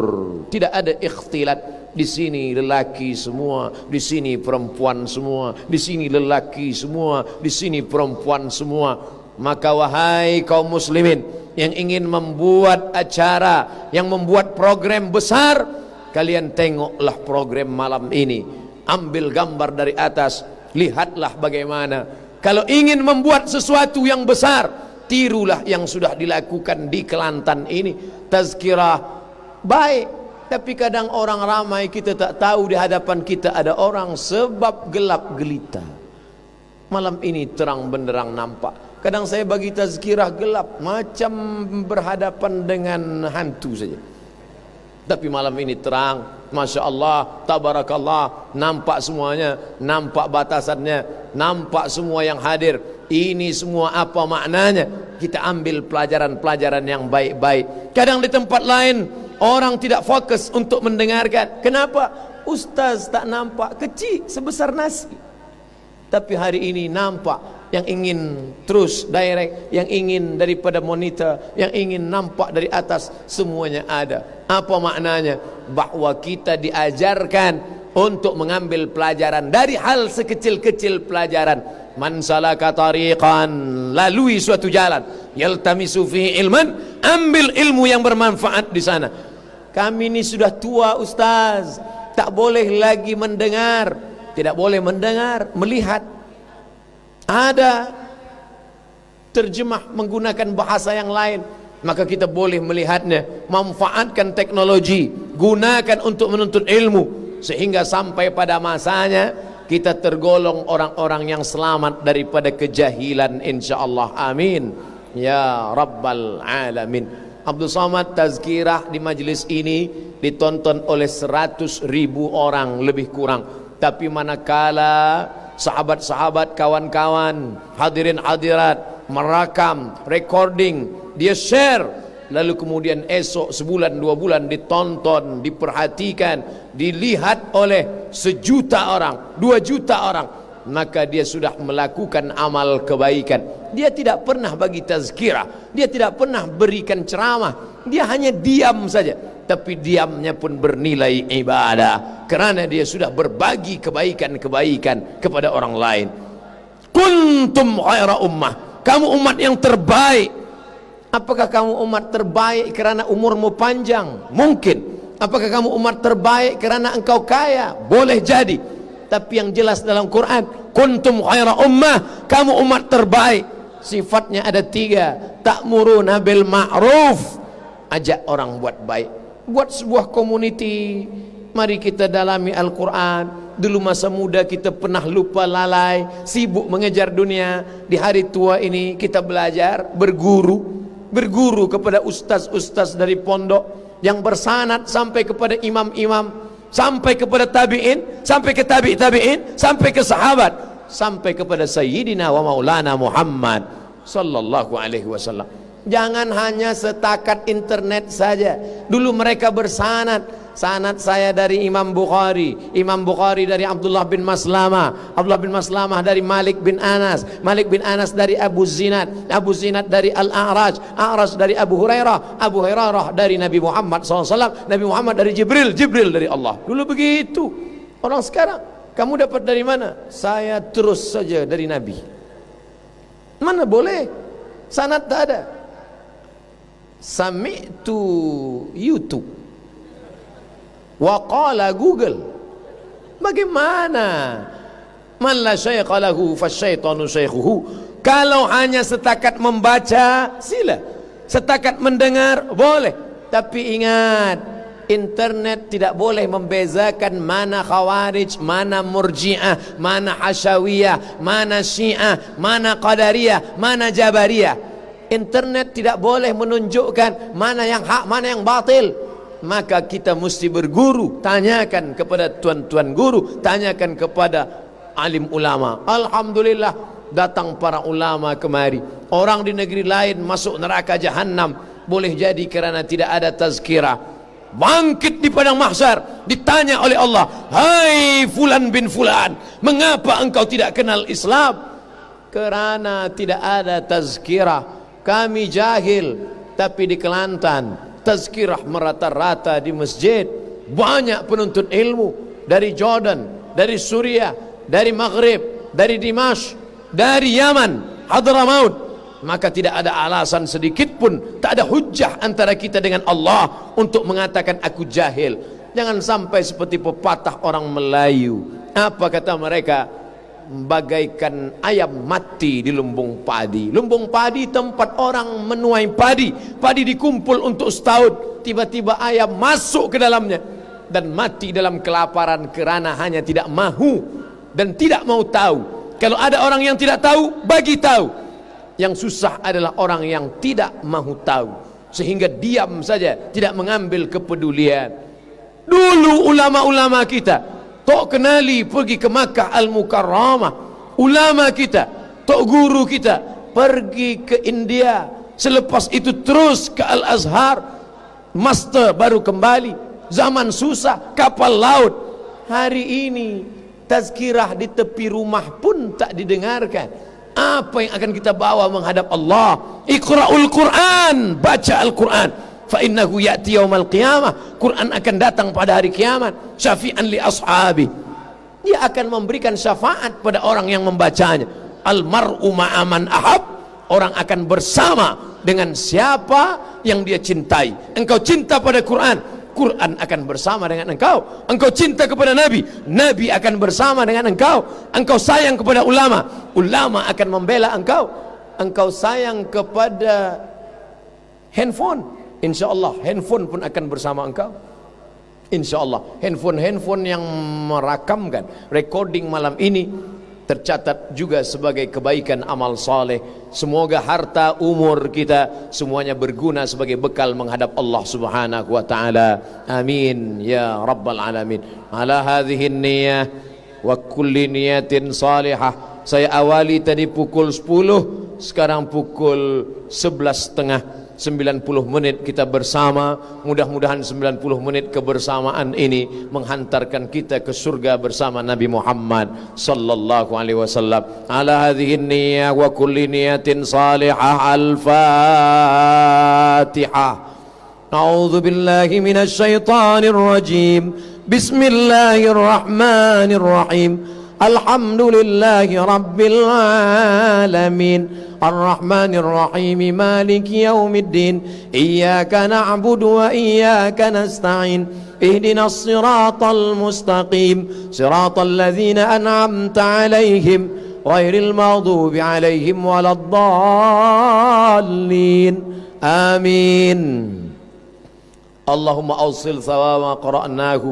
tidak ada ikhtilat. Di sini lelaki semua, di sini perempuan semua, di sini lelaki semua, di sini perempuan semua. Maka wahai kaum muslimin yang ingin membuat acara, yang membuat program besar, kalian tengoklah program malam ini, ambil gambar dari atas, lihatlah bagaimana. Kalau ingin membuat sesuatu yang besar, tirulah yang sudah dilakukan di Kelantan ini. Tazkirah baik, tapi kadang orang ramai kita tak tahu di hadapan kita ada orang sebab gelap gelita. Malam ini terang benderang nampak. Kadang saya bagi tazkirah gelap, macam berhadapan dengan hantu saja. Tapi malam ini terang, Masya Allah, Tabarakallah, nampak semuanya, nampak batasannya, nampak semua yang hadir. Ini semua apa maknanya? Kita ambil pelajaran-pelajaran yang baik-baik. Kadang di tempat lain orang tidak fokus untuk mendengarkan. Kenapa? Ustaz tak nampak, kecil sebesar nasi. Tapi hari ini nampak. Yang ingin terus direct, yang ingin daripada monitor, yang ingin nampak dari atas, semuanya ada. Apa maknanya? Bahwa kita diajarkan untuk mengambil pelajaran dari hal sekecil-kecil pelajaran. Man salaka tariqan, lalui suatu jalan, yaltamisu fihi ilman, ambil ilmu yang bermanfaat di sana. Kami ini sudah tua ustaz, tak boleh lagi mendengar, tidak boleh mendengar, melihat. Ada terjemah menggunakan bahasa yang lain, maka kita boleh melihatnya. Manfaatkan teknologi, gunakan untuk menuntut ilmu, sehingga sampai pada masanya kita tergolong orang-orang yang selamat daripada kejahilan, insyaallah. Amin ya rabbal alamin. Abdul Samad tazkirah di majlis ini ditonton oleh 100.000 orang lebih kurang. Tapi manakala sahabat-sahabat, kawan-kawan, hadirin hadirat merakam, recording, dia share, lalu kemudian esok sebulan 2 bulan ditonton, diperhatikan, dilihat oleh 1 juta orang, 2 juta orang, maka dia sudah melakukan amal kebaikan. Dia tidak pernah bagi tazkirah, dia tidak pernah berikan ceramah, dia hanya diam saja, tapi diamnya pun bernilai ibadah, kerana dia sudah berbagi kebaikan-kebaikan kepada orang lain. Kuntum khaira ummah, kamu umat yang terbaik. Apakah kamu umat terbaik kerana umurmu panjang? Mungkin. Apakah kamu umat terbaik kerana engkau kaya? Boleh jadi. Tapi yang jelas dalam Quran, kuntum khaira ummah, kamu umat terbaik. Sifatnya ada 3. Ta'muruna bil ma'ruf, ajak orang buat baik. Buat sebuah community. Mari kita dalami Al-Quran. Dulu masa muda kita pernah lupa lalai, sibuk mengejar dunia. Di hari tua ini kita belajar, berguru kepada ustaz-ustaz dari pondok yang bersanad sampai kepada imam-imam, sampai kepada tabi'in, sampai ke tabi'in, sampai ke sahabat, sampai kepada Sayyidina wa Maulana Muhammad sallallahu alaihi wasallam. Jangan hanya setakat internet saja. Dulu mereka bersanad. Sanad saya dari Imam Bukhari, Imam Bukhari dari Abdullah bin Maslamah, Abdullah bin Maslamah dari Malik bin Anas, Malik bin Anas dari Abu Zinad, Abu Zinad dari Al-A'raj, A'raj dari Abu Hurairah, Abu Hurairah dari Nabi Muhammad SAW, Nabi Muhammad dari Jibril, Jibril dari Allah. Dulu begitu. Orang sekarang, kamu dapat dari mana? Saya terus saja dari Nabi. Mana boleh? Sanad tak ada. Sami'tu YouTube, waqala Google. Bagaimana? Man la syaikha lahu fasyaitanu syaikhuhu. Kalau hanya setakat membaca, sila. setakat mendengar boleh, tapi ingat, internet tidak boleh membezakan mana khawarij, mana murji'ah, mana hasyawiyah, mana syiah, mana qadariyah, mana jabariyah. Internet tidak boleh menunjukkan mana yang hak, mana yang batil. Maka kita mesti berguru, tanyakan kepada tuan-tuan guru, tanyakan kepada alim ulama. Alhamdulillah, datang para ulama kemari. Orang di negeri lain masuk neraka jahanam, boleh jadi kerana tidak ada tazkirah. Bangkit di padang mahsyar, ditanya oleh Allah, hai fulan bin fulan, mengapa engkau tidak kenal Islam? Kerana tidak ada tazkirah. Kami jahil, tapi di Kelantan tazkirah merata-rata di masjid. Banyak penuntut ilmu dari Jordan, dari Suriah, dari Maghrib, dari Dimash, dari Yaman, Hadramaut. Maka tidak ada alasan sedikit pun, tak ada hujjah antara kita dengan Allah untuk mengatakan aku jahil. Jangan sampai seperti pepatah orang Melayu. Apa kata mereka? Bagaikan ayam mati di lumbung padi. Lumbung padi tempat orang menuai padi. Padi dikumpul untuk setahun. Tiba-tiba ayam masuk ke dalamnya dan mati dalam kelaparan kerana hanya tidak mahu dan tidak mau tahu. Kalau ada orang yang tidak tahu, bagi tahu. Yang susah adalah orang yang tidak mahu tahu, sehingga diam saja, tidak mengambil kepedulian. Dulu ulama-ulama kita tok kenali pergi ke Makkah Al-Mukarramah. Ulama kita, tok guru kita pergi ke India. Selepas itu terus ke Al-Azhar. Master baru kembali. Zaman susah, kapal laut. Hari ini tazkirah di tepi rumah pun tak didengarkan. Apa yang akan kita bawa menghadap Allah? Iqra'ul Quran, baca Al-Quran. Fa innahu ya'ti yaumal qiyamah. Quran akan datang pada hari kiamat. Syafi'an li ashabi. Dia akan memberikan syafaat pada orang yang membacanya. Al-mar'u ma'aman ahab. Orang akan bersama dengan siapa yang dia cintai. Engkau cinta pada Quran, Quran akan bersama dengan engkau. Engkau cinta kepada Nabi, Nabi akan bersama dengan engkau. Engkau sayang kepada ulama, ulama akan membela engkau. Engkau sayang kepada handphone, InsyaAllah handphone pun akan bersama engkau. InsyaAllah handphone yang merakamkan recording malam ini tercatat juga sebagai kebaikan amal saleh. Semoga harta umur kita semuanya berguna sebagai bekal menghadap Allah Subhanahu wa taala. Amin ya rabbal alamin. Ala hadhihi niyyah wa kulli niyatin salihah. Saya awali tadi pukul 10, sekarang pukul 11.30. 90 menit kita bersama. Mudah-mudahan 90 menit kebersamaan ini menghantarkan kita ke surga bersama Nabi Muhammad sallallahu alaihi wasallam. Ala hadhihi niyyah wa kulli niyatin salihah. Al-Fatihah. A'udzu billahi minasy syaithanir rajim. Bismillahirrahmanirrahim. Alhamdulillahi rabbil alamin. الرحمن الرحيم مالك يوم الدين إياك نعبد وإياك نستعين اهدنا الصراط المستقيم صراط الذين أنعمت عليهم غير المغضوب عليهم ولا الضالين آمين اللهم أوصل ثواب ما قرأناه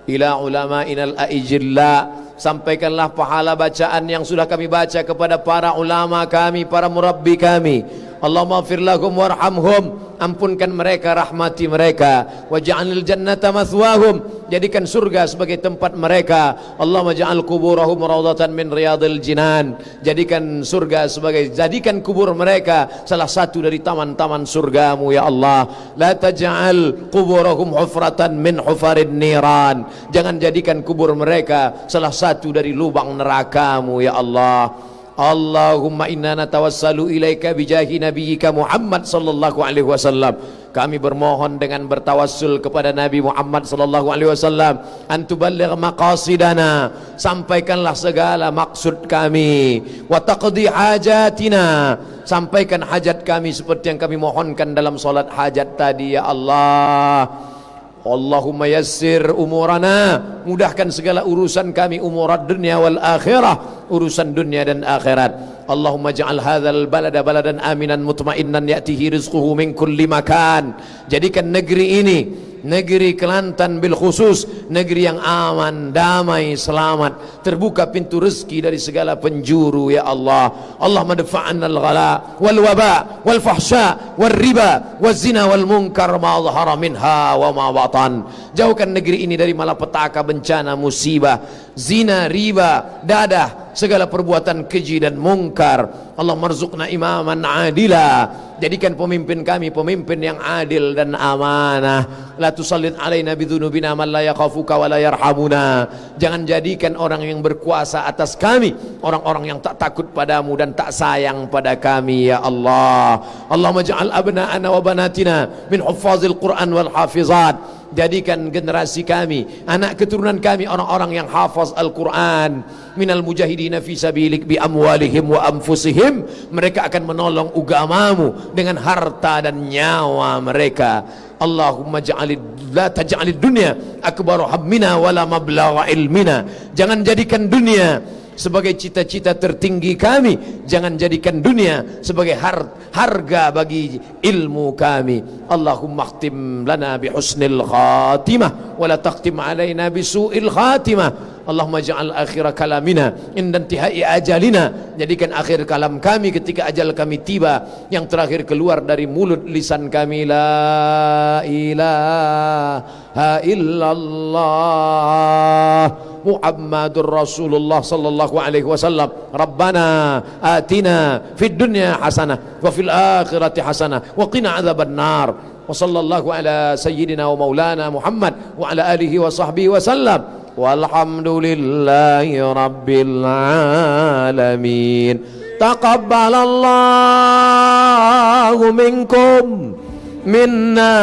إلى علمائنا الأئجلاء. Sampaikanlah pahala bacaan yang sudah kami baca kepada para ulama kami, para murabbi kami. Allahumma ighfir lahum warhamhum. Ampunkan mereka, rahmati mereka. Waj'alil jannata mathwahum. Jadikan surga sebagai tempat mereka. Allahumma ja'al kuburahum rawdatan min riyadil jinan. Jadikan surga sebagai, jadikan kubur mereka salah satu dari taman-taman surgamu ya Allah. La taj'al kuburahum hufratan min hufarid niran. Jangan jadikan kubur mereka salah satu dari lubang nerakamu ya Allah. Allahumma inna natawassalu ilaika bijahi nabiyyika Muhammad sallallahu alaihi wasallam. Kami bermohon dengan bertawassul kepada Nabi Muhammad sallallahu alaihi wasallam, antuballigh maqasidana, sampaikanlah segala maksud kami, wa taqdi hajatina, sampaikan hajat kami seperti yang kami mohonkan dalam salat hajat tadi ya Allah. Allahumma yassir umurana, mudahkan segala urusan kami, umurad dunya wal akhirah, urusan dunia dan akhirat. Allahumma ja'al hadzal balada baladan aminan mutmainnan ya'tihi rizquhu min kulli makan. Jadikan negeri ini, negeri Kelantan bil khusus, negeri yang aman, damai, selamat, terbuka pintu rezeki dari segala penjuru ya Allah. Allahumma dafa'anna al-ghala wal waba wal fahsya wal riba wal zina wal munkar ma dhahara minha wa ma batan. Jauhkan negeri ini dari malapetaka, bencana, musibah, zina, riba, dadah, segala perbuatan keji dan mungkar. Allah marzuqna imaman adila. Jadikan pemimpin kami pemimpin yang adil dan amanah. La tusallid alaina bidzunubina man la yakhafuka wa la yarhamuna. Jangan jadikan orang yang berkuasa atas kami orang-orang yang tak takut padamu dan tak sayang pada kami ya Allah. Allahumma ja'al abna'ana wa banatina min huffazil Qur'an wal hafizat. Jadikan generasi kami, anak keturunan kami orang-orang yang hafaz Al-Quran. Minal mujahidina fi sabilik bi amwalihim wa anfusihim. Mereka akan menolong agamamu dengan harta dan nyawa mereka. Allahumma la taj'alid dunya akbaru hammina wala mablagha ilmina. Jangan jadikan dunia sebagai cita-cita tertinggi kami, jangan jadikan dunia sebagai harga bagi ilmu kami. Allahumma khtim lana bi husnil khatimah wa la takhtim alaina bi su'il khatimah. Allahumma ja'al akhir kalamina inda intihai ajalina. Jadikan akhir kalam kami ketika ajal kami tiba, yang terakhir keluar dari mulut lisan kami, la ilaha illallah Muhammadur Rasulullah sallallahu alaihi wasallam. Rabbana atina fid dunya hasanah wa fil akhirati hasanah wa qina adzaban nar. Wa sallallahu ala sayyidina wa maulana Muhammad wa ala alihi wa sahbihi wa sallam. Walhamdulillahi rabbil alamin. Taqabbalallahu minkum minna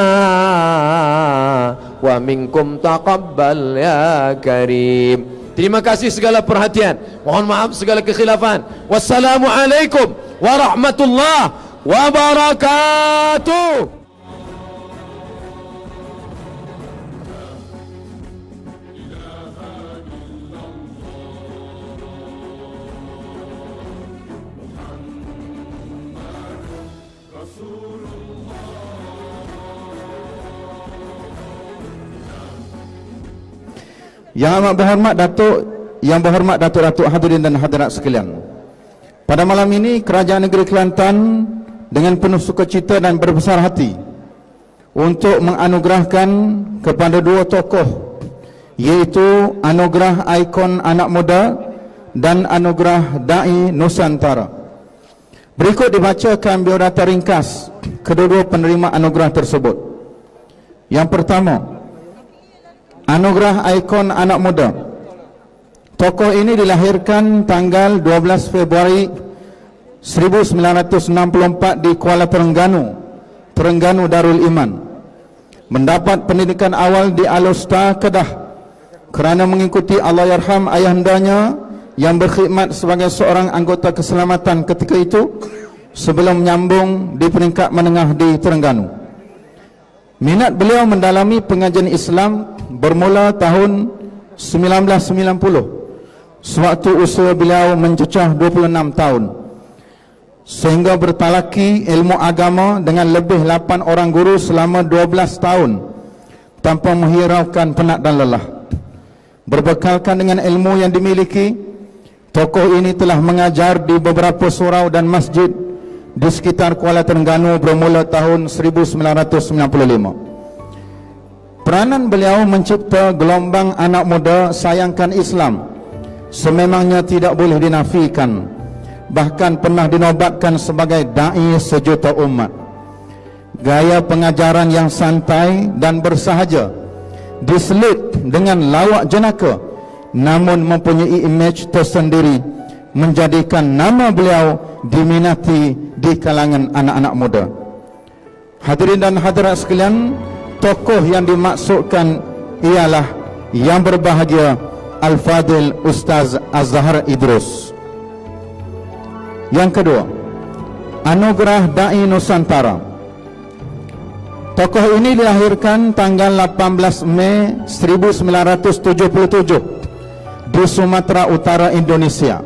wa minkum taqabbal ya karim. Terima kasih segala perhatian, mohon maaf segala kekhilafan. Wassalamualaikum warahmatullahi wabarakatuh. Yang amat berhormat Datuk hadirin dan hadirat sekalian. Pada malam ini Kerajaan Negeri Kelantan dengan penuh sukacita dan berbesar hati untuk menganugerahkan kepada dua tokoh, yaitu anugerah ikon anak muda dan anugerah Dai Nusantara. Berikut dibacakan biodata ringkas kedua-dua penerima anugerah tersebut. Yang pertama, anugerah ikon anak muda. Tokoh ini dilahirkan tanggal 12 Februari 1964 di Kuala Terengganu, Terengganu Darul Iman. Mendapat pendidikan awal di Alusta, Kedah, kerana mengikuti Allahyarham ayahandanya yang berkhidmat sebagai seorang anggota keselamatan ketika itu sebelum menyambung di peringkat menengah di Terengganu. Minat beliau mendalami pengajian Islam bermula tahun 1990 sewaktu usia beliau mencecah 26 tahun, sehingga bertalaki ilmu agama dengan lebih 8 orang guru selama 12 tahun tanpa menghiraukan penat dan lelah. Berbekalkan dengan ilmu yang dimiliki, tokoh ini telah mengajar di beberapa surau dan masjid di sekitar Kuala Terengganu bermula tahun 1995. Peranan beliau mencipta gelombang anak muda sayangkan Islam sememangnya tidak boleh dinafikan, bahkan pernah dinobatkan sebagai da'i sejuta umat. Gaya pengajaran yang santai dan bersahaja diselit dengan lawak jenaka, namun mempunyai imej tersendiri, menjadikan nama beliau diminati di kalangan anak-anak muda. Hadirin dan hadirat sekalian, tokoh yang dimaksudkan ialah yang berbahagia Al-Fadil Ustaz Azhar Idrus. Yang kedua, anugerah Dai Nusantara. Tokoh ini dilahirkan tanggal 18 Mei 1977 di Sumatera Utara, Indonesia.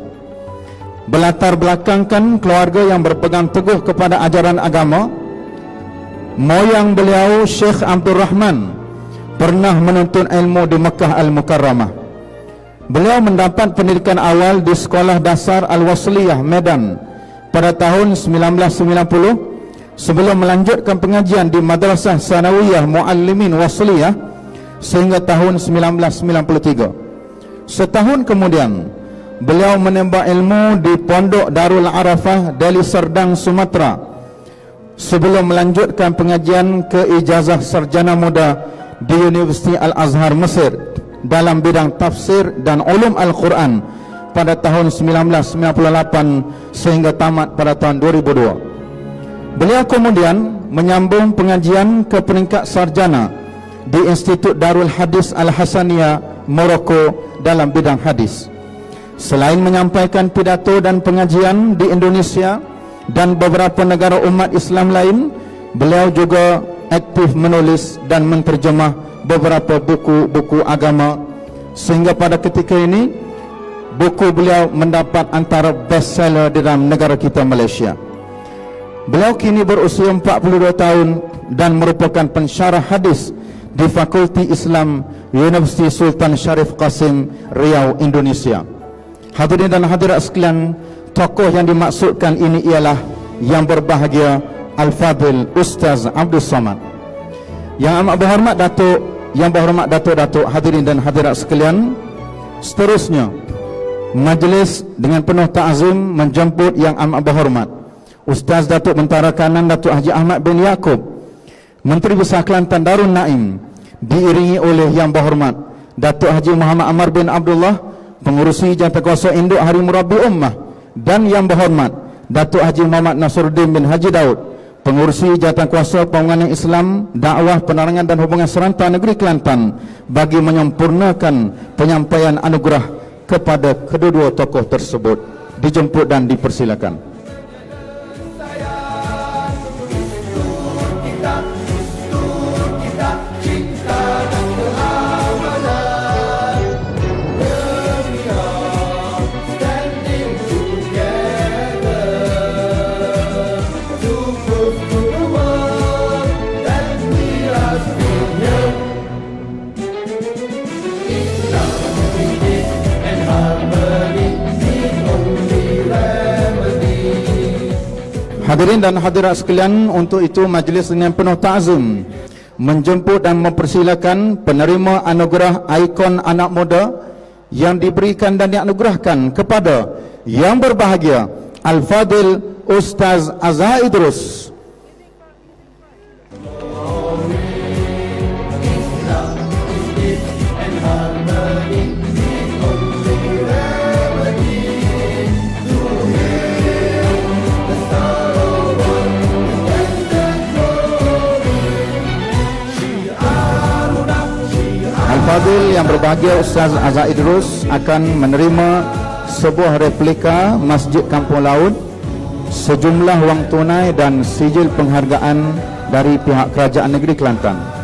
Berlatar belakangkan keluarga yang berpegang teguh kepada ajaran agama. Moyang beliau, Syekh Abdul Rahman, pernah menuntut ilmu di Mekah Al-Mukarramah. Beliau mendapat pendidikan awal di Sekolah Dasar Al-Wasliyah, Medan pada tahun 1990 sebelum melanjutkan pengajian di Madrasah Sanawiyah Muallimin Wasliyah sehingga tahun 1993. Setahun kemudian, beliau menimba ilmu di Pondok Darul Arafah, Deli Serdang, Sumatera sebelum melanjutkan pengajian ke ijazah sarjana muda di Universiti Al-Azhar, Mesir dalam bidang tafsir dan ulum Al-Quran pada tahun 1998 sehingga tamat pada tahun 2002. Beliau kemudian menyambung pengajian ke peringkat sarjana di Institut Darul Hadis Al-Hasaniyah, Morocco dalam bidang hadis. Selain menyampaikan pidato dan pengajian di Indonesia dan beberapa negara umat Islam lain, beliau juga aktif menulis dan menterjemah beberapa buku-buku agama sehingga pada ketika ini buku beliau mendapat antara bestseller di dalam negara kita, Malaysia. Beliau kini berusia 42 tahun dan merupakan pensyarah hadis di Fakulti Islam Universiti Sultan Syarif Qasim, Riau, Indonesia. Hadirin dan hadirat sekalian, tokoh yang dimaksudkan ini ialah yang berbahagia Al-Fadhil Ustaz Abdul Somad. Yang amat berhormat Datuk, yang berhormat Datuk-Datuk, hadirin dan hadirat sekalian, seterusnya majlis dengan penuh ta'zim menjemput yang amat berhormat Ustaz Datuk Bentara Kanan Datuk Haji Ahmad bin Yaakob, Menteri Besar Kelantan Darul Naim, diiringi oleh yang berhormat Datuk Haji Muhammad Amar bin Abdullah, Pengurusi Jawatan Induk Hari Murabbi Ummah, dan yang berhormat Datuk Haji Muhammad Nasruddin bin Haji Daud, Pengurusi Jawatankuasa Pembangunan Islam, Dakwah, Penerangan dan Hubungan Serantau Negeri Kelantan, bagi menyempurnakan penyampaian anugerah kepada kedua-dua tokoh tersebut. Dijemput dan dipersilakan. Hadirin dan hadirat sekalian, untuk itu majlis dengan penuh ta'zim menjemput dan mempersilakan penerima anugerah ikon anak muda yang diberikan dan dianugerahkan kepada yang berbahagia Al-Fadhil Ustaz Azhar Idrus. Al-Fadhil yang berbahagia Ustaz Azhar Idrus akan menerima sebuah replika Masjid Kampung Laut, sejumlah wang tunai dan sijil penghargaan dari pihak Kerajaan Negeri Kelantan.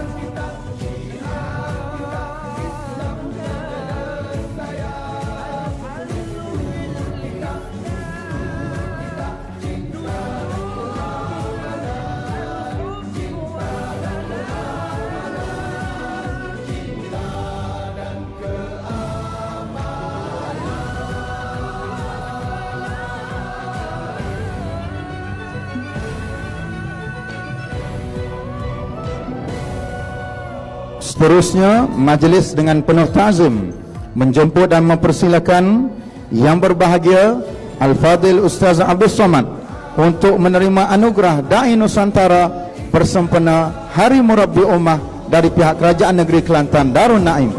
Seterusnya, majlis dengan penuh ta'zim menjemput dan mempersilakan yang berbahagia Al-Fadhil Ustaz Abdul Somad untuk menerima anugerah Dai Nusantara bersempena Hari Murabbi Ummah dari pihak Kerajaan Negeri Kelantan Darul Naim.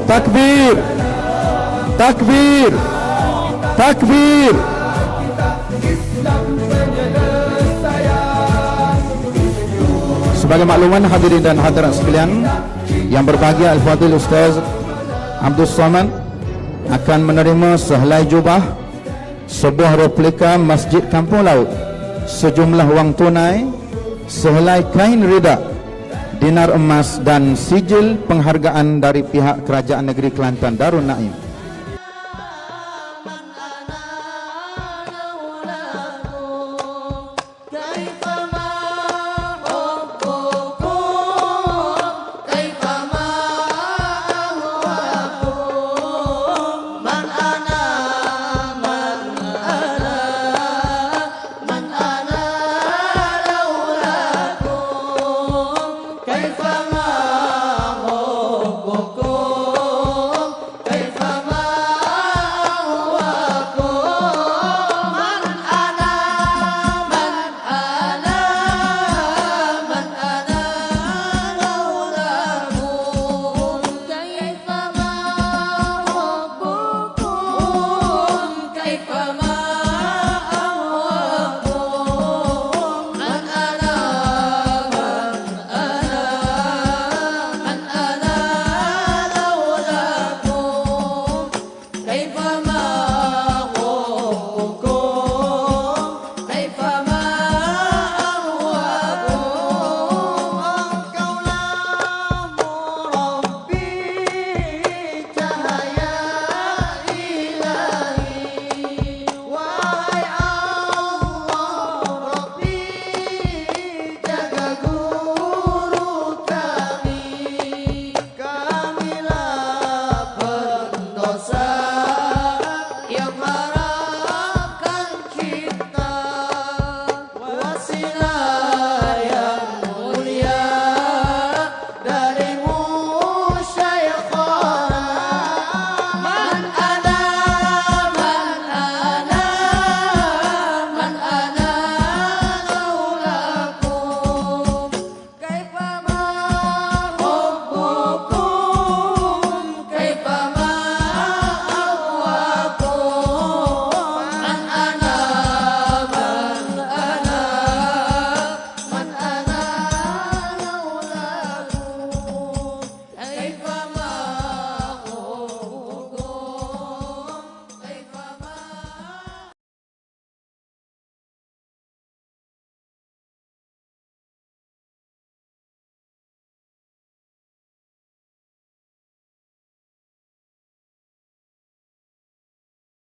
Takbir! Takbir! Takbir! Sebagai makluman hadirin dan hadirat sekalian, yang berbahagia Al-Fadhil Ustaz Abdul Somad akan menerima sehelai jubah, sebuah replika Masjid Kampung Laut, sejumlah wang tunai sehelai kain rida, dinar emas dan sijil penghargaan dari pihak Kerajaan Negeri Kelantan Darun Naim.